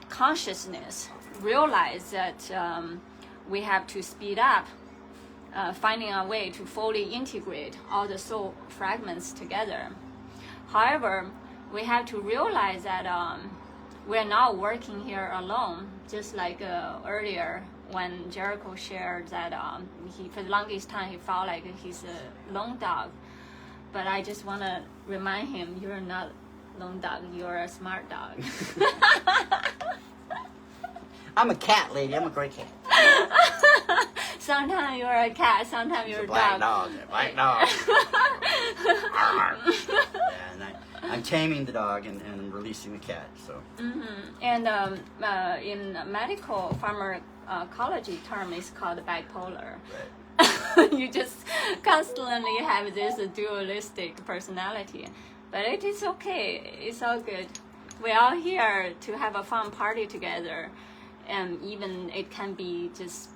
consciousness. Realize that we have to speed up, finding a way to fully integrate all the soul fragments together. However, we have to realize that we're not working here alone. Just like earlier, when Jericho shared that he, for the longest time, he felt like he's a lone dog. But I just want to remind him, you're not lone dog, you're a smart dog. I'm a cat, lady. I'm a great cat. Sometimes you're a cat, sometimes you're a black dog. Black dog. And I'm taming the dog and releasing the cat. So. And in medical pharmacology term, it's called bipolar. Right. You just constantly have this dualistic personality, but it is okay. It's all good. We're all here to have a fun party together, and even it can be just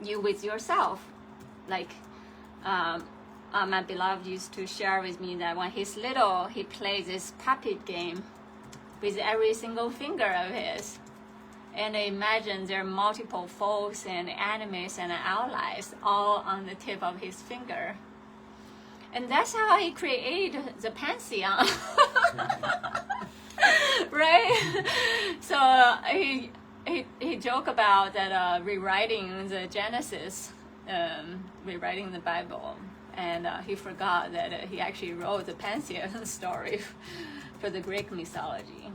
you with yourself. Like my beloved used to share with me that when he's little, he plays this puppet game with every single finger of his. And imagine there are multiple foes and enemies and allies all on the tip of his finger. And that's how he created the pantheon. Right? So he joked about that rewriting the Genesis, rewriting the Bible. And he forgot that he actually wrote the pantheon story for the Greek mythology.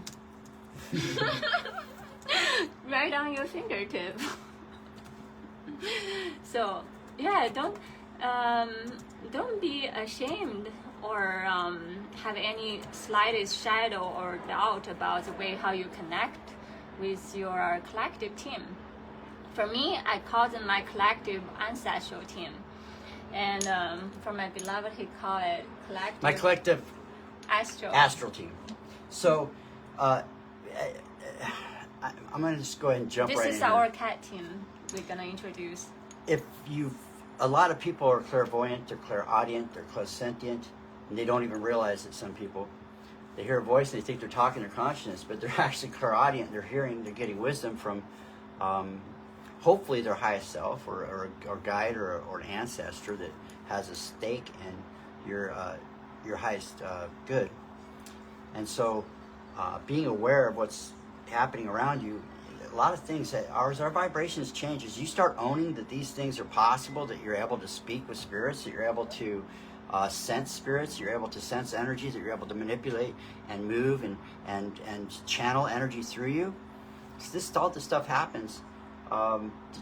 Right on your fingertip. So yeah, don't be ashamed or have any slightest shadow or doubt about the way how you connect with your collective team. For me, I call them my collective ancestral team. And for my beloved, he called it collective. My collective astral team. So, I'm going to just go ahead and jump right in. This is our cat team we're going to introduce. A lot of people are clairvoyant, they're clairaudient, they're clairsentient, and they don't even realize it, some people. They hear a voice and they think they're talking their consciousness, but they're actually clairaudient. They're hearing, they're getting wisdom from hopefully their highest self or guide or an ancestor that has a stake in your highest good. And so being aware of what's happening around you, a lot of things that our vibrations change as you start owning that these things are possible, that you're able to speak with spirits, that you're able to sense spirits, you're able to sense energies, that you're able to manipulate and move and channel energy through you. All this stuff happens.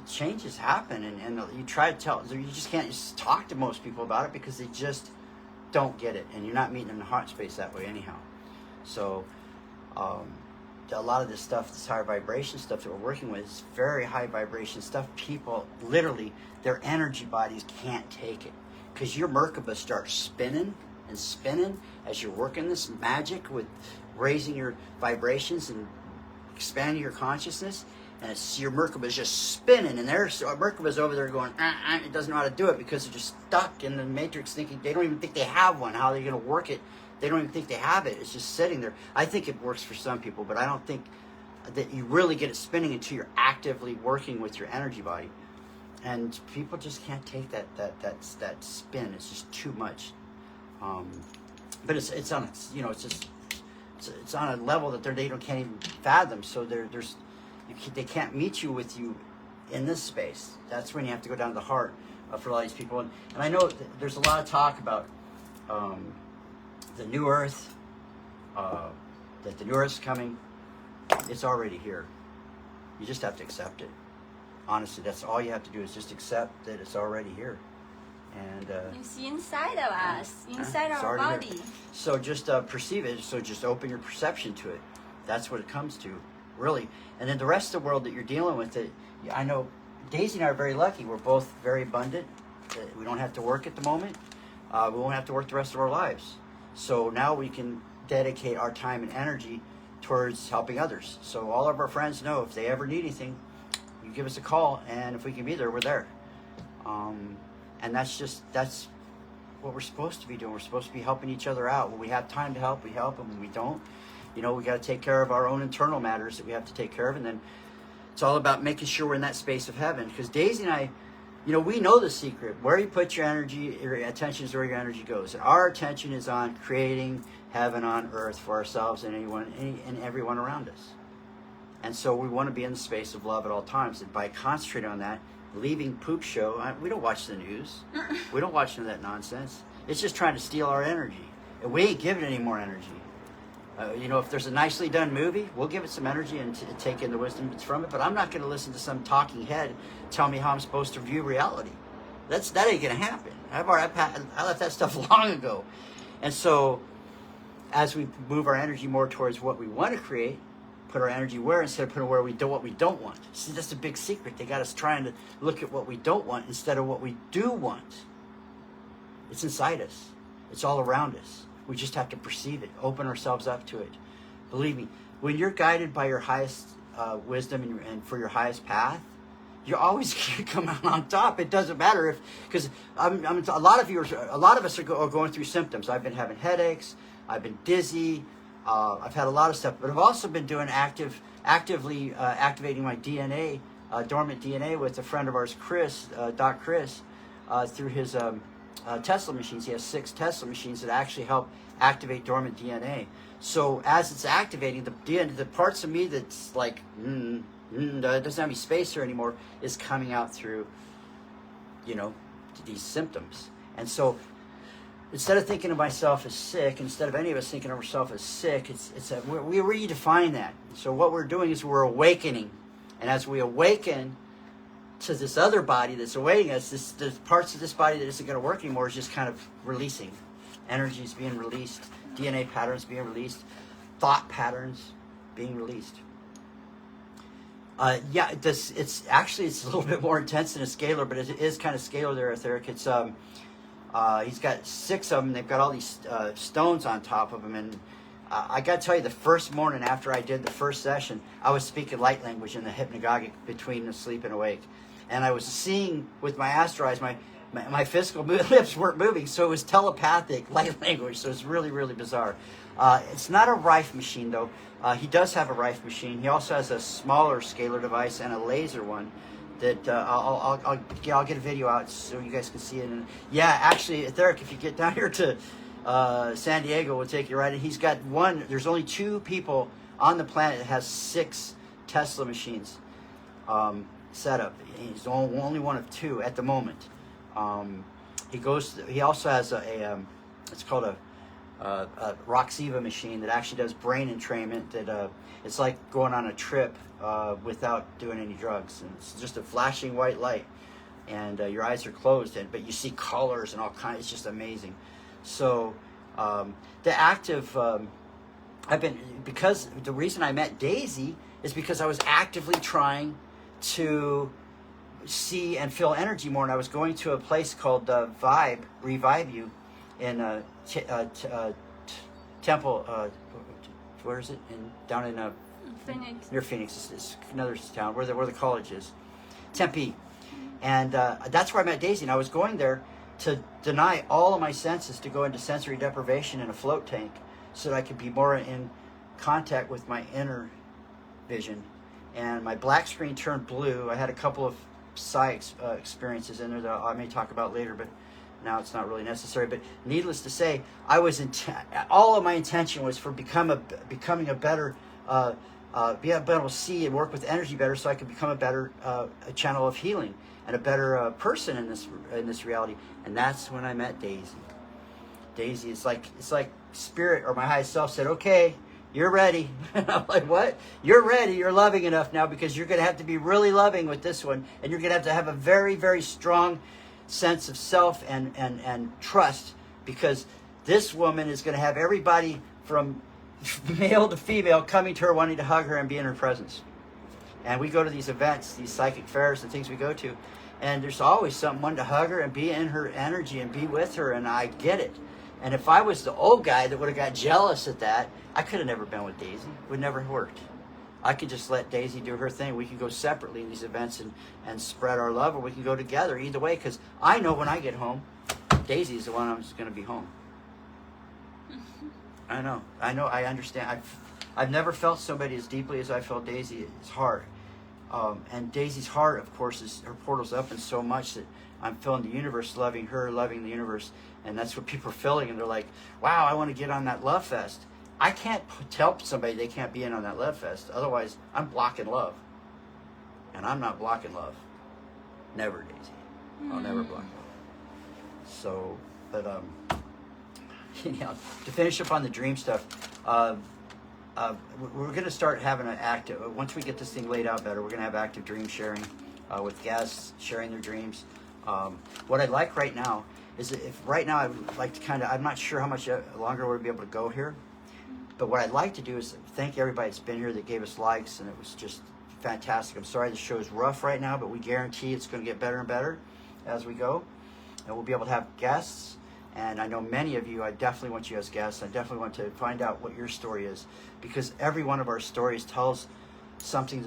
Changes happen, and you try to tell, you just can't just talk to most people about it because they just don't get it, and you're not meeting them in the heart space that way anyhow. So a lot of this stuff, this higher vibration stuff that we're working with, is very high vibration stuff. People literally, their energy bodies can't take it because your Merkaba starts spinning and spinning as you're working this magic with raising your vibrations and expanding your consciousness, and it's your Merkaba is just spinning, and their Merkaba's over there going, it doesn't know how to do it because they're just stuck in the matrix, thinking they don't even think they have one. How are they going to work it? They don't even think they have it. It's just sitting there. I think it works for some people, but I don't think that you really get it spinning until you're actively working with your energy body. And people just can't take that spin. It's just too much. But it's on it's on a level that they can't even fathom. So they can't meet you in this space. That's when you have to go down to the heart for a lot of these people. And I know there's a lot of talk about the new Earth, that the new Earth's coming. It's already here. You just have to accept it. Honestly, that's all you have to do is just accept that it's already here. And it's inside of us, inside our body. Here. So just perceive it. So just open your perception to it. That's what it comes to, really. And then the rest of the world that you're dealing with, I know Daisy and I are very lucky. We're both very abundant. We don't have to work at the moment. We won't have to work the rest of our lives. So now we can dedicate our time and energy towards helping others. So all of our friends know if they ever need anything, you give us a call, and if we can be there, we're there. And that's what we're supposed to be doing. We're supposed to be helping each other out. When we have time to help, we help, and when we don't, we got to take care of our own internal matters that we have to take care of, and then it's all about making sure we're in that space of heaven. Because Daisy and I, we know the secret. Where you put your energy, your attention is where your energy goes. And our attention is on creating heaven on earth for ourselves and everyone around us. And so we want to be in the space of love at all times. And by concentrating on that, leaving poop show, we don't watch the news. We don't watch none of that nonsense. It's just trying to steal our energy. And we ain't giving any more energy. If there's a nicely done movie, we'll give it some energy and take in the wisdom that's from it. But I'm not going to listen to some talking head tell me how I'm supposed to view reality. That ain't going to happen. I left that stuff long ago. And so, as we move our energy more towards what we want to create, put our energy where instead of putting where what we don't want. See, that's a big secret. They got us trying to look at what we don't want instead of what we do want. It's inside us. It's all around us. We just have to perceive it, open ourselves up to it. Believe me, when you're guided by your highest wisdom and for your highest path, you're always going to come out on top. It doesn't matter because a lot of us are going through symptoms. I've been having headaches. I've been dizzy. I've had a lot of stuff, but I've also been doing actively activating my DNA, dormant DNA, with a friend of ours, Chris, Doc Chris, through his Tesla machines. He has 6 Tesla machines that actually help activate dormant DNA. So as it's activating, the parts of me that's like, doesn't have any space here anymore, is coming out through, these symptoms. And so instead of thinking of myself as sick, instead of any of us thinking of ourselves as sick, we redefine that. So what we're doing is we're awakening. And as we awaken to this other body that's awaiting us, the parts of this body that isn't going to work anymore is just kind of releasing. Energy is being released. DNA patterns being released. Thought patterns being released. Yeah, it's actually it's a little bit more intense than a scalar, but it is kind of scalar there, Etheric. It's he's got 6 of them. They've got all these stones on top of them, and I got to tell you, the first morning after I did the first session, I was speaking light language in the hypnagogic between asleep and awake, and I was seeing with my astral eyes. My physical lips weren't moving, so it was telepathic light language. So it's really, really bizarre. It's not a Rife machine, though. He does have a Rife machine. He also has a smaller scalar device and a laser one that I'll get a video out so you guys can see it. And yeah, actually, Etheric, if you get down here to San Diego, we'll take you right. And he's got one. There's only 2 people on the planet that has 6 Tesla machines set up. He's only one of 2 at the moment. He also has it's called a Roxiva machine that actually does brain entrainment. That it's like going on a trip without doing any drugs, and it's just a flashing white light, and your eyes are closed, but you see colors and all kinds. It's just amazing. So the active, because the reason I met Daisy is because I was actively trying to see and feel energy more, and I was going to a place called Revive You in Temple, where is it? Down in Phoenix. Near Phoenix. It's another town where the college is, Tempe, and that's where I met Daisy. And I was going there to deny all of my senses, to go into sensory deprivation in a float tank, so that I could be more in contact with my inner vision. And my black screen turned blue. I had a couple of psi experiences in there that I may talk about later, but now it's not really necessary. But needless to say, I was all of my intention was for becoming a better, be able to see and work with energy better, so I could become a better a channel of healing and a better person in this reality. And that's when I met Daisy. Daisy, it's like spirit or my highest self said, "Okay, you're ready." And I'm like, "What? You're ready. You're loving enough now, because you're going to have to be really loving with this one, and you're going to have a very, very strong sense of self and trust, because this woman is going to have everybody from male to female coming to her, wanting to hug her and be in her presence." And we go to these events, these psychic fairs and things we go to, and there's always someone to hug her and be in her energy and be with her, and I get it. And if I was the old guy that would have got jealous at that, I could have never been with Daisy. It would never have worked. I could just let Daisy do her thing. We could go separately in these events and spread our love, or we can go together. Either way, because I know when I get home, Daisy's the one I'm just going to be home. I know, I understand. I've never felt somebody as deeply as I felt Daisy's heart. And Daisy's heart, of course, her portal's open so much that I'm feeling the universe loving her, loving the universe. And that's what people are feeling. And they're like, "Wow, I want to get on that love fest." I can't tell somebody they can't be in on that love fest. Otherwise, I'm blocking love. And I'm not blocking love. Never, Daisy. I'll never block love. So, but, to finish up on the dream stuff, we're going to start having an active, once we get this thing laid out better, we're going to have active dream sharing with guests, sharing their dreams. What I'd like right now is, if right now I would like to I'm not sure how much longer we'll be able to go here, but what I'd like to do is thank everybody that's been here that gave us likes, and it was just fantastic. I'm sorry the show is rough right now, but we guarantee it's going to get better and better as we go, and we'll be able to have guests. And I know many of you, I definitely want you as guests. I definitely want to find out what your story is, because every one of our stories tells something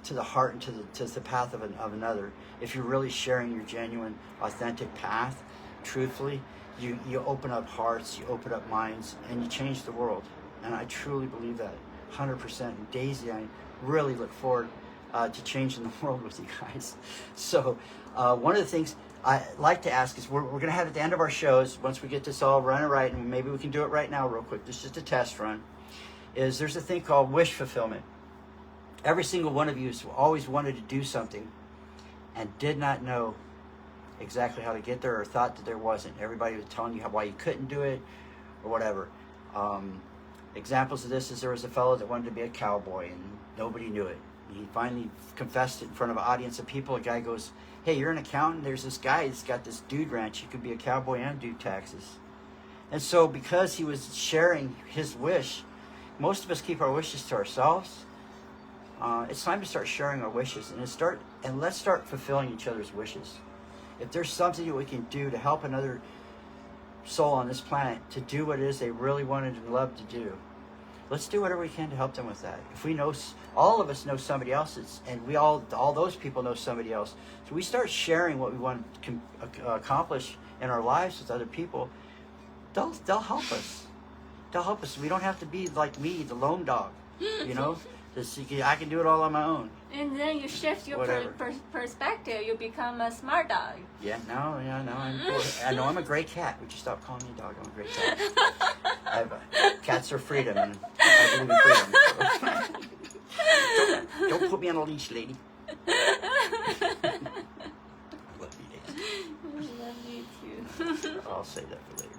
to the heart and to the path of another. If you're really sharing your genuine, authentic path, truthfully, you open up hearts, you open up minds, and you change the world. And I truly believe that, 100%. And Daisy, I really look forward to changing the world with you guys. So one of the things I like to ask is, we're going to have at the end of our shows, once we get this all running right, and maybe we can do it right now real quick, this is just a test run, is there's a thing called wish fulfillment. Every single one of you has always wanted to do something and did not know exactly how to get there, or thought that there wasn't. Everybody was telling you why you couldn't do it or whatever. Examples of this is, there was a fellow that wanted to be a cowboy and nobody knew it. He finally confessed it in front of an audience of people. A guy goes, "Hey, you're an accountant. There's this guy that's got this dude ranch. You could be a cowboy and do taxes." And so, because he was sharing his wish, most of us keep our wishes to ourselves. it's time to start sharing our wishes and let's start fulfilling each other's wishes. If there's something that we can do to help another soul on this planet to do what it is they really wanted and loved to do, let's do whatever we can to help them with that. If we know, all of us know somebody else's, and we all those people know somebody else. So we start sharing what we want to accomplish in our lives with other people. They'll help us. They'll help us. We don't have to be like me, the lone dog. You know, I can do it all on my own. And then you shift your perspective. You become a smart dog. Yeah, no, I know I'm a gray cat. Would you stop calling me a dog? I'm a gray cat. Cats are freedom, and I believe in freedom. So. Don't put me on a leash, lady. I love you, Daisy. I love you too. I'll say that for later.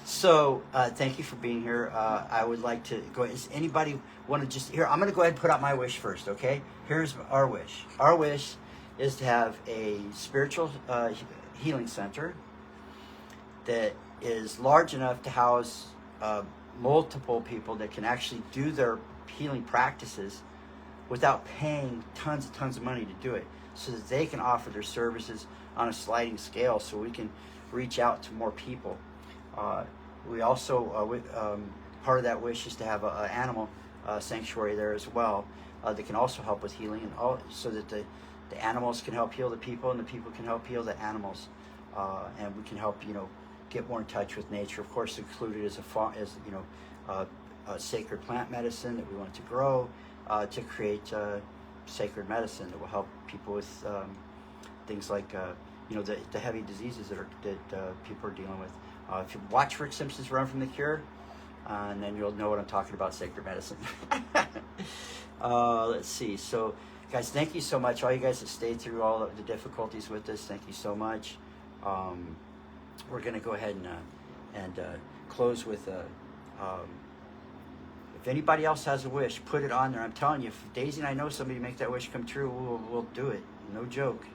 So, thank you for being here. I would like to go. Does anybody want to just here? I'm going to go ahead and put out my wish first. Okay. Here's our wish. Our wish is to have a spiritual healing center that is large enough to house multiple people that can actually do their healing practices without paying tons of money to do it, so that they can offer their services on a sliding scale, so we can reach out to more people. We also, part of that wish is to have an animal sanctuary there as well that can also help with healing, and so that the animals can help heal the people, and the people can help heal the animals, and we can help get more in touch with nature. Of course, included is a sacred plant medicine that we want to grow to create sacred medicine that will help people with things like the heavy diseases that people are dealing with. If you watch Rick Simpson's Run from the Cure, and then you'll know what I'm talking about, sacred medicine. Let's see. So, guys, thank you so much. All you guys that stayed through all of the difficulties with this, thank you so much. We're going to go ahead and close with if anybody else has a wish, put it on there. I'm telling you, if Daisy and I know somebody make that wish come true, we'll do it. No joke.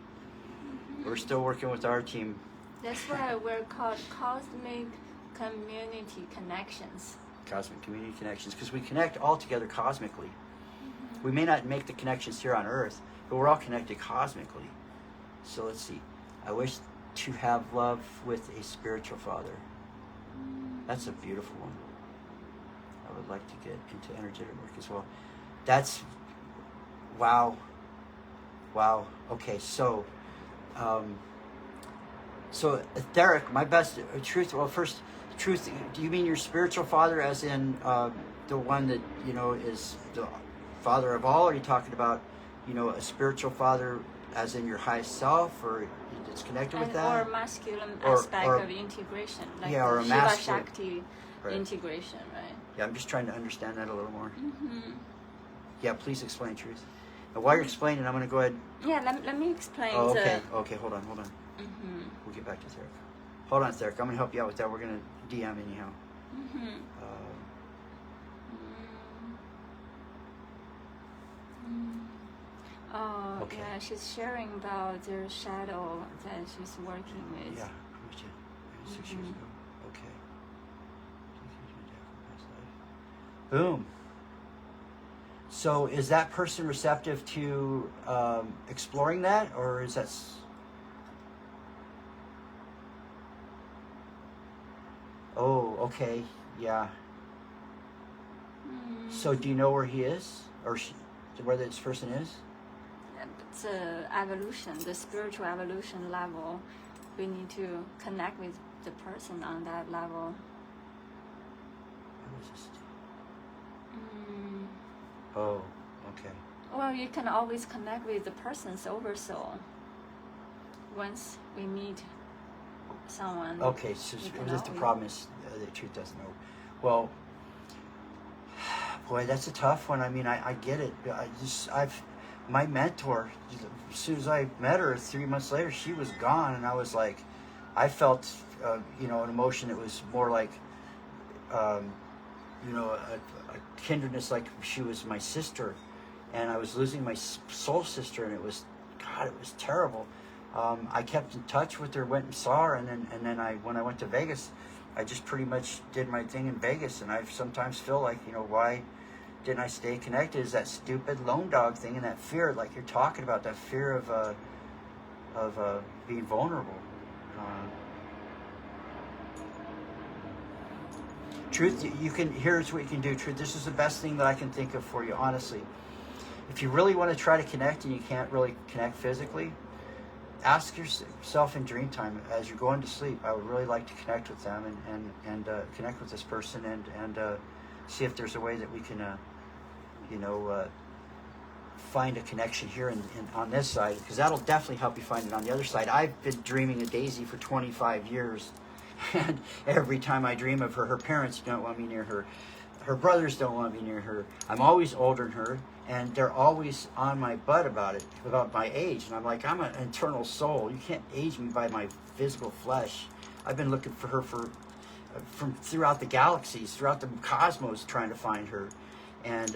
We're still working with our team. That's why we're called Cosmic Community Connections. Cosmic Community Connections, because we connect all together cosmically. We may not make the connections here on Earth, but we're all connected cosmically. So let's see. I wish to have love with a spiritual father. That's a beautiful one. I would like to get into energetic work as well. That's wow. Okay, so etheric, my best truth. Well, first, truth. Do you mean your spiritual father, as in the one that is the father of all? Or are you talking about a spiritual father, as in your highest self, or it's connected with that? Or masculine aspect of integration, like or a Shiva masculine Shakti integration, right? Yeah, I'm just trying to understand that a little more. Mm-hmm. Yeah, please explain, Truth. And while you're explaining, I'm going to go ahead. Yeah, let me explain. Oh, okay, hold on. Mm-hmm. We'll get back to Theric. Hold on, Theric. I'm going to help you out with that. We're going to DM anyhow. Mm-hmm. Oh, okay. Yeah, she's sharing about their shadow that she's working with. Yeah, I'm with you. 6 years ago. Okay. Boom. So is that person receptive to exploring that, or is that... Oh, okay. Yeah. So do you know where he is? Or where this person is? It's evolution, the spiritual evolution level. We need to connect with the person on that level. What is this? Oh, okay. Well, you can always connect with the person's oversoul. Once we meet someone. Okay, so the problem is the Truth doesn't know. Well, boy, that's a tough one. I mean, I get it. My mentor, as soon as I met her 3 months later, she was gone, and I was like, I felt, an emotion that was more like, a kindredness, like she was my sister, and I was losing my soul sister, and it was terrible. I kept in touch with her, went and saw her, and then when I went to Vegas, I just pretty much did my thing in Vegas, and I sometimes feel like, why didn't I stay connected is that stupid lone dog thing and that fear, like you're talking about, that fear of being vulnerable. Truth, here's what you can do. Truth, this is the best thing that I can think of for you, honestly. If you really want to try to connect and you can't really connect physically, ask yourself in dream time as you're going to sleep, I would really like to connect with them and connect with this person and see if there's a way that we can, find a connection here on this side, because that'll definitely help you find it on the other side. I've been dreaming of Daisy for 25 years, and every time I dream of her, her parents don't want me near her. Her brothers don't want me near her. I'm always older than her, and they're always on my butt about it, about my age. And I'm like, I'm an eternal soul. You can't age me by my physical flesh. I've been looking for her from throughout the galaxies, throughout the cosmos, trying to find her. And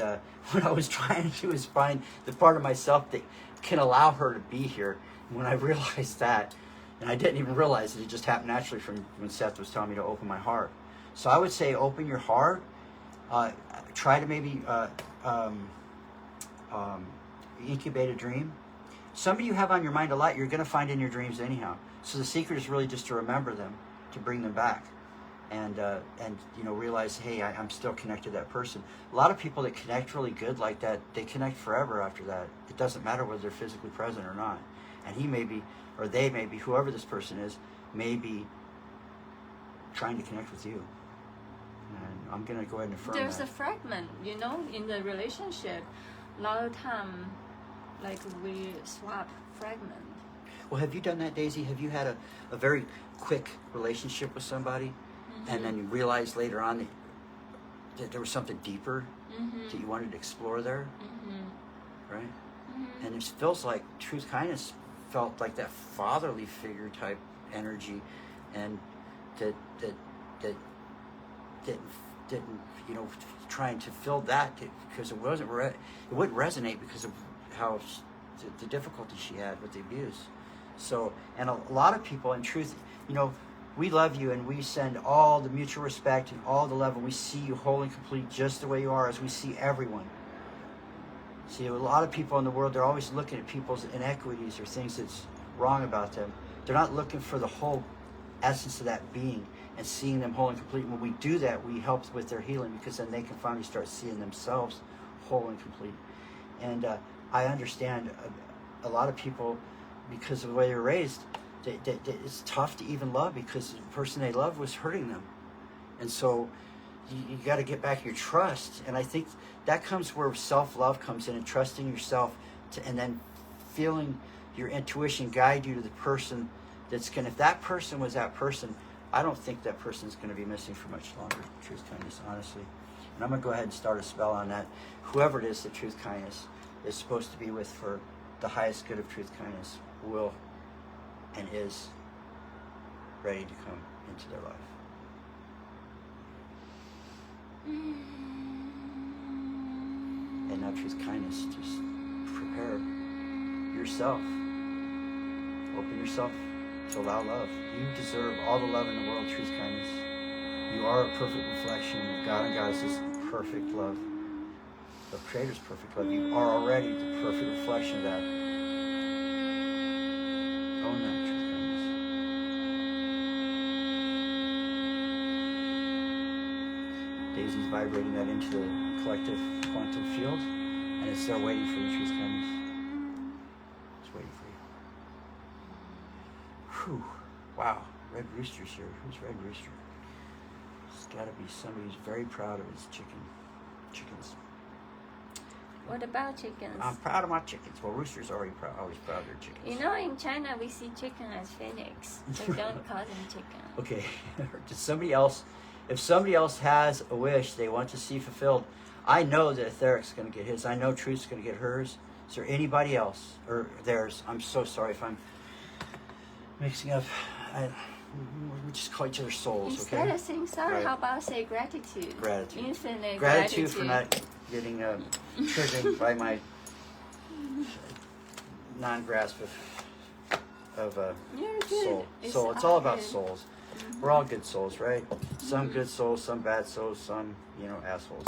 what I was trying to do is find the part of myself that can allow her to be here. And when I realized that, and I didn't even realize it just happened naturally from when Seth was telling me to open my heart. So I would say open your heart. Try to maybe incubate a dream. Somebody you have on your mind a lot, you're going to find in your dreams anyhow. So the secret is really just to remember them, to bring them back, and realize, hey, I'm still connected to that person. A lot of people that connect really good like that, they connect forever after that. It doesn't matter whether they're physically present or not. And he may be, or they may be, whoever this person is, may be trying to connect with you. And I'm going to go ahead and affirm There's that. a fragment, in the relationship. A lot of time, like we swap fragment. Well, have you done that, Daisy? Have you had a very quick relationship with somebody, and then you realized later on that there was something deeper that you wanted to explore there? Right? And it feels like truth kindness felt like that fatherly figure type energy, and that didn't trying to fill that because it wouldn't resonate because of how the difficulty she had with the abuse. So, and a lot of people, in truth, we love you and we send all the mutual respect and all the love, and we see you whole and complete just the way you are, as we see everyone. See, a lot of people in the world, they're always looking at people's inequities or things that's wrong about them. They're not looking for the whole essence of that being and seeing them whole and complete. When we do that, we help with their healing, because then they can finally start seeing themselves whole and complete. And I understand a lot of people, because of the way they're raised, it's tough to even love because the person they love was hurting them. And so you got to get back your trust. And I think that comes where self-love comes in, and trusting yourself, and then feeling your intuition guide you to the person that's going to, if that person was that person, I don't think that person's going to be missing for much longer. Truth kindness, honestly. And I'm going to go ahead and start a spell on that. Whoever it is that truth kindness is supposed to be with for the highest good of truth kindness will and is ready to come into their life. And now truth kindness, just prepare yourself. Open yourself to allow love. You deserve all the love in the world, truth kindness. You are a perfect reflection of God and Goddess's perfect love, of Creator's perfect love. You are already the perfect reflection of that. Own that, truth kindness. Daisy's vibrating that into the collective quantum field, and it's there waiting for you, truth kindness. It's waiting for you. Whew. Wow. Red Rooster's here. Who's Red Rooster? It's got to be somebody who's very proud of his chickens. What about chickens? I'm proud of my chickens. Well, Rooster's always proud of their chickens. In China we see chicken as phoenix. We don't call them chicken. Okay. If somebody else has a wish they want to see fulfilled, I know that Etheric's going to get his. I know Truth's going to get hers. Is there anybody else? Or theirs? I'm so sorry if I'm mixing up. We just call each other souls, okay? Instead of saying sorry, Right. how about say gratitude? Gratitude. Infinite Gratitude for not getting triggered by my non-grasp of You're good. soul. It's So it's all about good. souls. We're all good souls, right? Some good souls, some bad souls, some, assholes.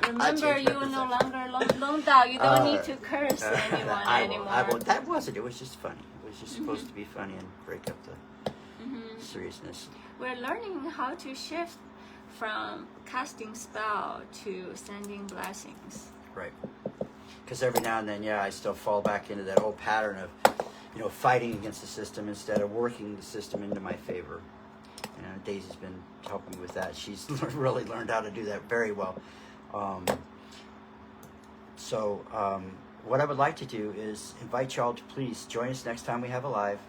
Remember, you no longer long dog. You don't need to curse anyone anymore. That wasn't. It was just funny. It was just supposed to be funny and break up the seriousness. We're learning how to shift from casting spell to sending blessings. Right. Because every now and then, I still fall back into that old pattern of, fighting against the system instead of working the system into my favor. And Daisy's been helping me with that. She's really learned how to do that very well. What I would like to do is invite y'all to please join us next time we have a live.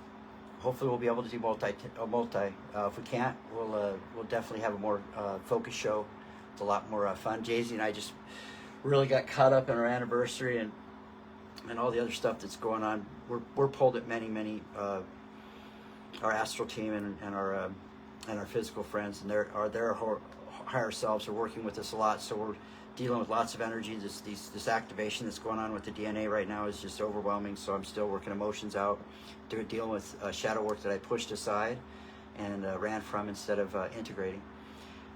Hopefully we'll be able to do multi. If we can't, we'll definitely have a more focused show. It's a lot more fun. Daisy and I just really got caught up in our anniversary and all the other stuff that's going on. We're pulled at many our astral team and our physical friends and their higher selves are working with us a lot. So we're dealing with lots of energy. This activation that's going on with the DNA right now is just overwhelming. So I'm still working emotions out, dealing with shadow work that I pushed aside and ran from instead of integrating.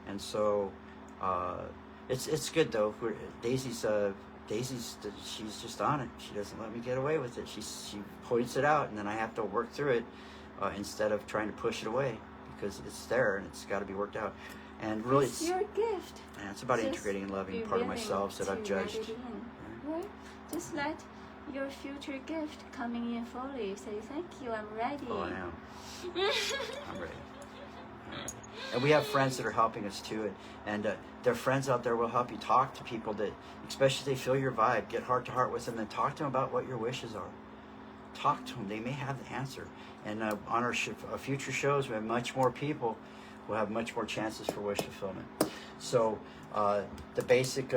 And so it's good though. Daisy's she's just on it. She doesn't let me get away with it. She points it out, and then I have to work through it instead of trying to push it away because it's there and it's got to be worked out. And really, it's your gift. And it's about integrating and loving part of myself that I've judged. Right? Just let your future gift coming in fully. Say thank you. I'm ready. Oh, I am. I'm ready. And we have friends that are helping us too, and their friends out there will help you talk to people that, especially if they feel your vibe, get heart to heart with them and talk to them about what your wishes are. Talk to them; they may have the answer. And on our future shows, we have much more people. We'll have much more chances for wish fulfillment. So the basic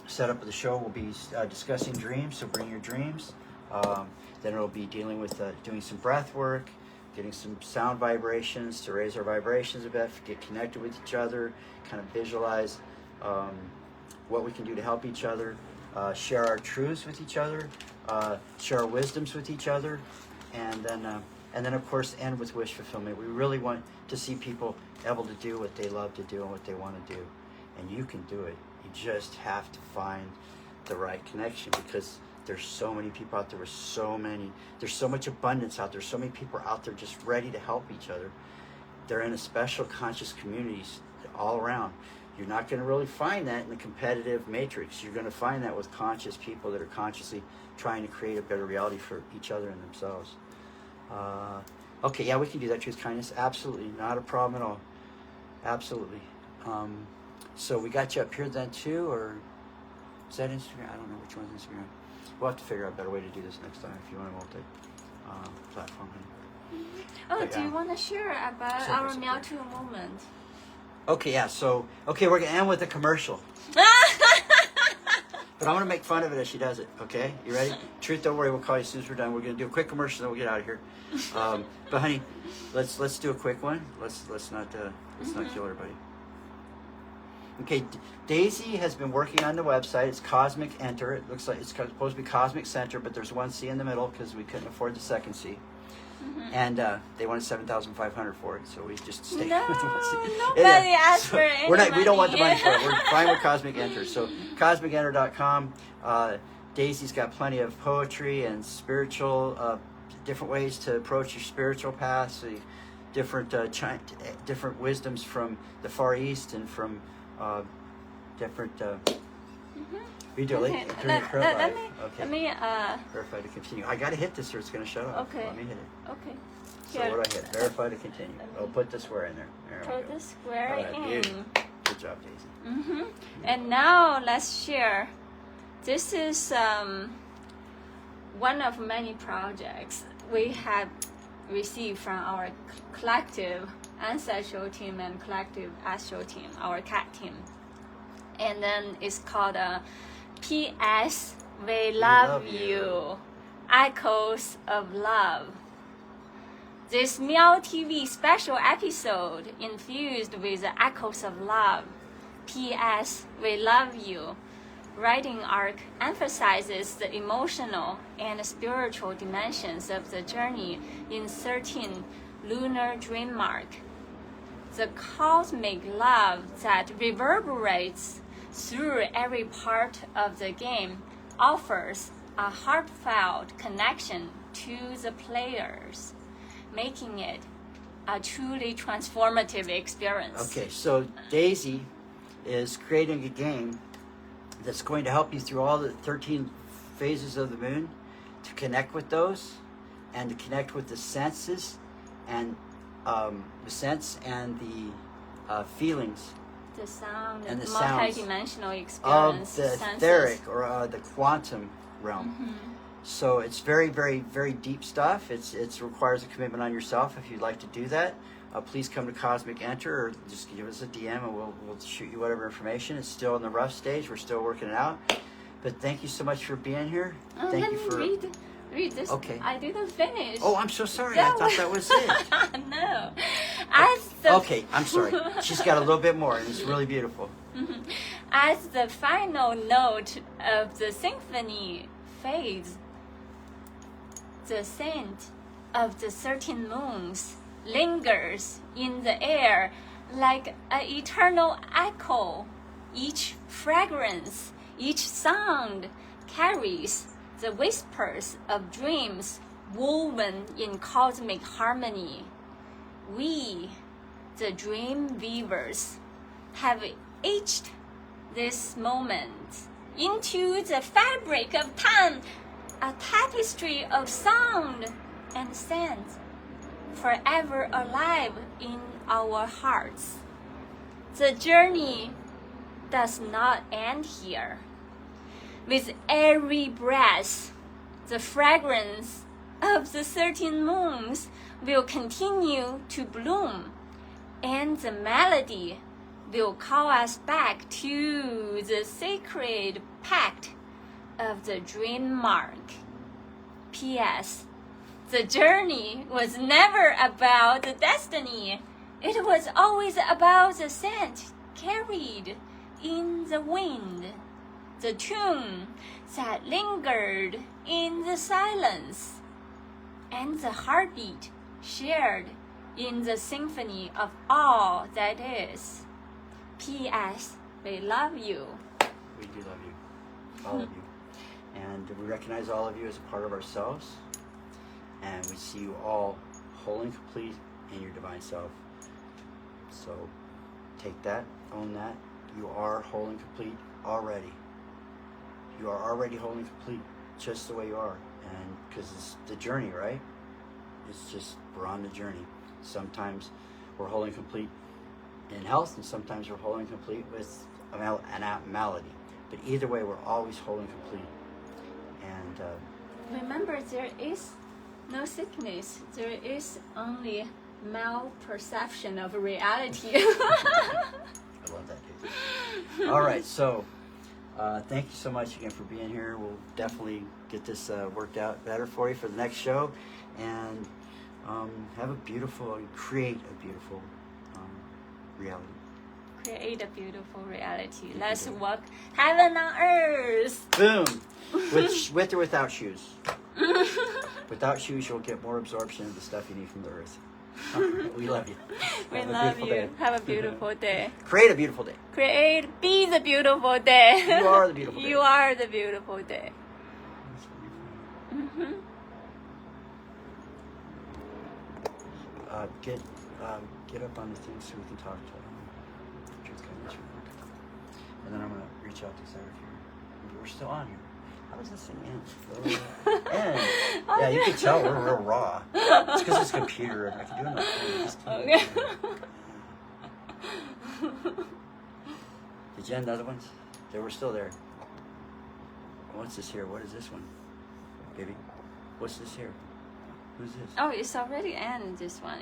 setup of the show will be discussing dreams. So bring your dreams. Then it'll be dealing with doing some breath work, getting some sound vibrations to raise our vibrations a bit, get connected with each other, kind of visualize what we can do to help each other, share our truths with each other, share our wisdoms with each other, and then of course end with wish fulfillment. We really want to see people able to do what they love to do and what they want to do, and you can do it. You just have to find the right connection because there's so many people out there there's so much abundance out there, so many people out there just ready to help each other. They're in a special conscious communities all around. You're not going to really find that in the competitive matrix. You're going to find that with conscious people that are consciously trying to create a better reality for each other and themselves. Okay, yeah, we can do that. Truth, kindness, absolutely, not a problem at all. Absolutely. So we got you up here then too, or is that Instagram? I don't know which one's Instagram. We'll have to figure out a better way to do this next time if you want to multi-platform. Oh, do you want to share about our Meow 2 movement? Okay, yeah. So, we're gonna end with a commercial. But I'm going to make fun of it as she does it, okay? You ready? Truth, don't worry, we'll call you as soon as we're done. We're going to do a quick commercial, then we'll get out of here. But honey, let's do a quick one. Let's not kill everybody. Okay, Daisy has been working on the website. It's Cosmic Enter. It looks like it's supposed to be Cosmic Center, but there's one C in the middle because we couldn't afford the second C. And they wanted $7,500 for it, so we just stayed with the one C. Nobody asked for any money. We don't want the money for it. We're fine with Cosmic Enter. So CosmicEnter.com. Daisy's got plenty of poetry and spiritual, different ways to approach your spiritual path. So different wisdoms from the Far East and from different. You do okay. Let me verify to continue. I gotta hit this or it's gonna shut off. Okay. Let me hit it. Okay. So what do I hit? Verify to continue. Oh, put the square in there. Put the square in. Good job, Daisy. And now let's share. This is one of many projects we have received from our collective ancestral team and collective astral team, our cat team. And then it's called P.S. We love you. Echoes of Love. This Meow TV special episode infused with the echoes of love. P.S. We love you. Writing arc emphasizes the emotional and spiritual dimensions of the journey in 13 lunar dream mark. The cosmic love that reverberates through every part of the game offers a heartfelt connection to the players, making it a truly transformative experience. Okay, so Daisy is creating a game that's going to help you through all the 13 phases of the moon, to connect with those and to connect with the senses and the sense and the feelings The sound and and the sounds multidimensional of experience, the senses. etheric or the quantum realm. Mm-hmm. So it's very, very, very deep stuff. It requires a commitment on yourself. If you'd like to do that, please come to Cosmic Enter or just give us a DM and we'll shoot you whatever information. It's still in the rough stage. We're still working it out. But thank you so much for being here. Oh, Thank let you me for. read this. Okay. I didn't finish. Oh, I'm so sorry. I thought that was it. No. As the Okay, I'm sorry. She's got a little bit more, and it's really beautiful. As the final note of the symphony fades, the scent of the 13 moons lingers in the air like an eternal echo. Each fragrance, each sound carries the whispers of dreams woven in cosmic harmony. We, the dream weavers, have etched this moment into the fabric of time, a tapestry of sound and scent, forever alive in our hearts. The journey does not end here. With every breath, the fragrance of the 13 moons will continue to bloom, and the melody will call us back to the sacred pact of the dream mark. P.S. The journey was never about the destiny. It was always about the scent carried in the wind, the tune that lingered in the silence, and the heartbeat shared in the symphony of all that is. P.S. We love you. We do love you, all of you. And we recognize all of you as a part of ourselves. And we see you all whole and complete in your divine self. So take that, own that. You are whole and complete already. You are already whole and complete just the way you are. And because it's the journey, right? It's just, we're on the journey. Sometimes we're whole and complete in health, and sometimes we're whole and complete with a malady. But either way, we're always whole and complete. And Remember, there is no sickness. There is only malperception of reality. I love that, dude. All right, so thank you so much again for being here. We'll definitely get this worked out better for you for the next show, and create a beautiful reality. Create a beautiful reality. Let's walk heaven on earth. Boom! With or without shoes. Without shoes, you'll get more absorption of the stuff you need from the earth. We love you. We Have a love beautiful you. day. Have a beautiful day. Create a beautiful day. Be the beautiful day. You are the beautiful day. You are the beautiful day. Mm-hmm. Get up on the thing so we can talk to them. And then I'm going to reach out to Sarah here. We're still on here. How does this thing end? End. Yeah, you can tell we're real raw. It's because it's a computer and I can do it on my phone. Okay. Did you end the other ones? They were still there. What's this here? What is this one? Baby? What's this here? Who's this? Oh, it's already ended, this one.